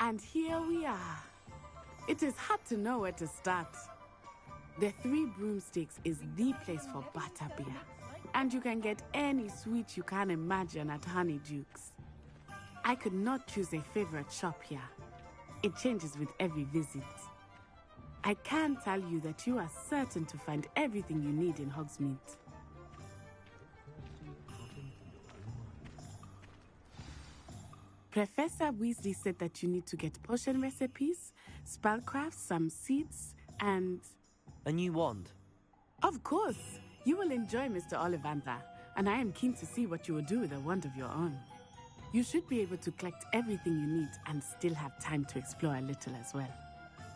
S17: And here we are. It is hard to know where to start. The Three Broomsticks is the place for butterbeer. And you can get any sweet you can imagine at Honeydukes. I could not choose a favorite shop here. It changes with every visit. I can tell you that you are certain to find everything you need in Hogsmeade. Professor Weasley said that you need to get potion recipes, spellcrafts, some seeds, and...
S1: a new wand?
S17: Of course! You will enjoy Mr. Ollivander, and I am keen to see what you will do with a wand of your own. You should be able to collect everything you need and still have time to explore a little as well.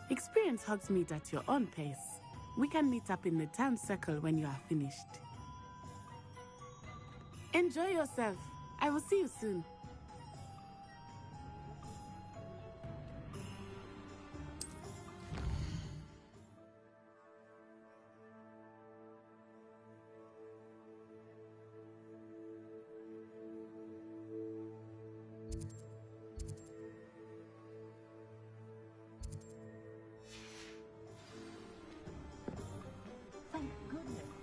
S17: Experience Hogsmeade at your own pace. We can meet up in the town circle when you are finished. Enjoy yourself. I will see you soon.
S21: Thank goodness.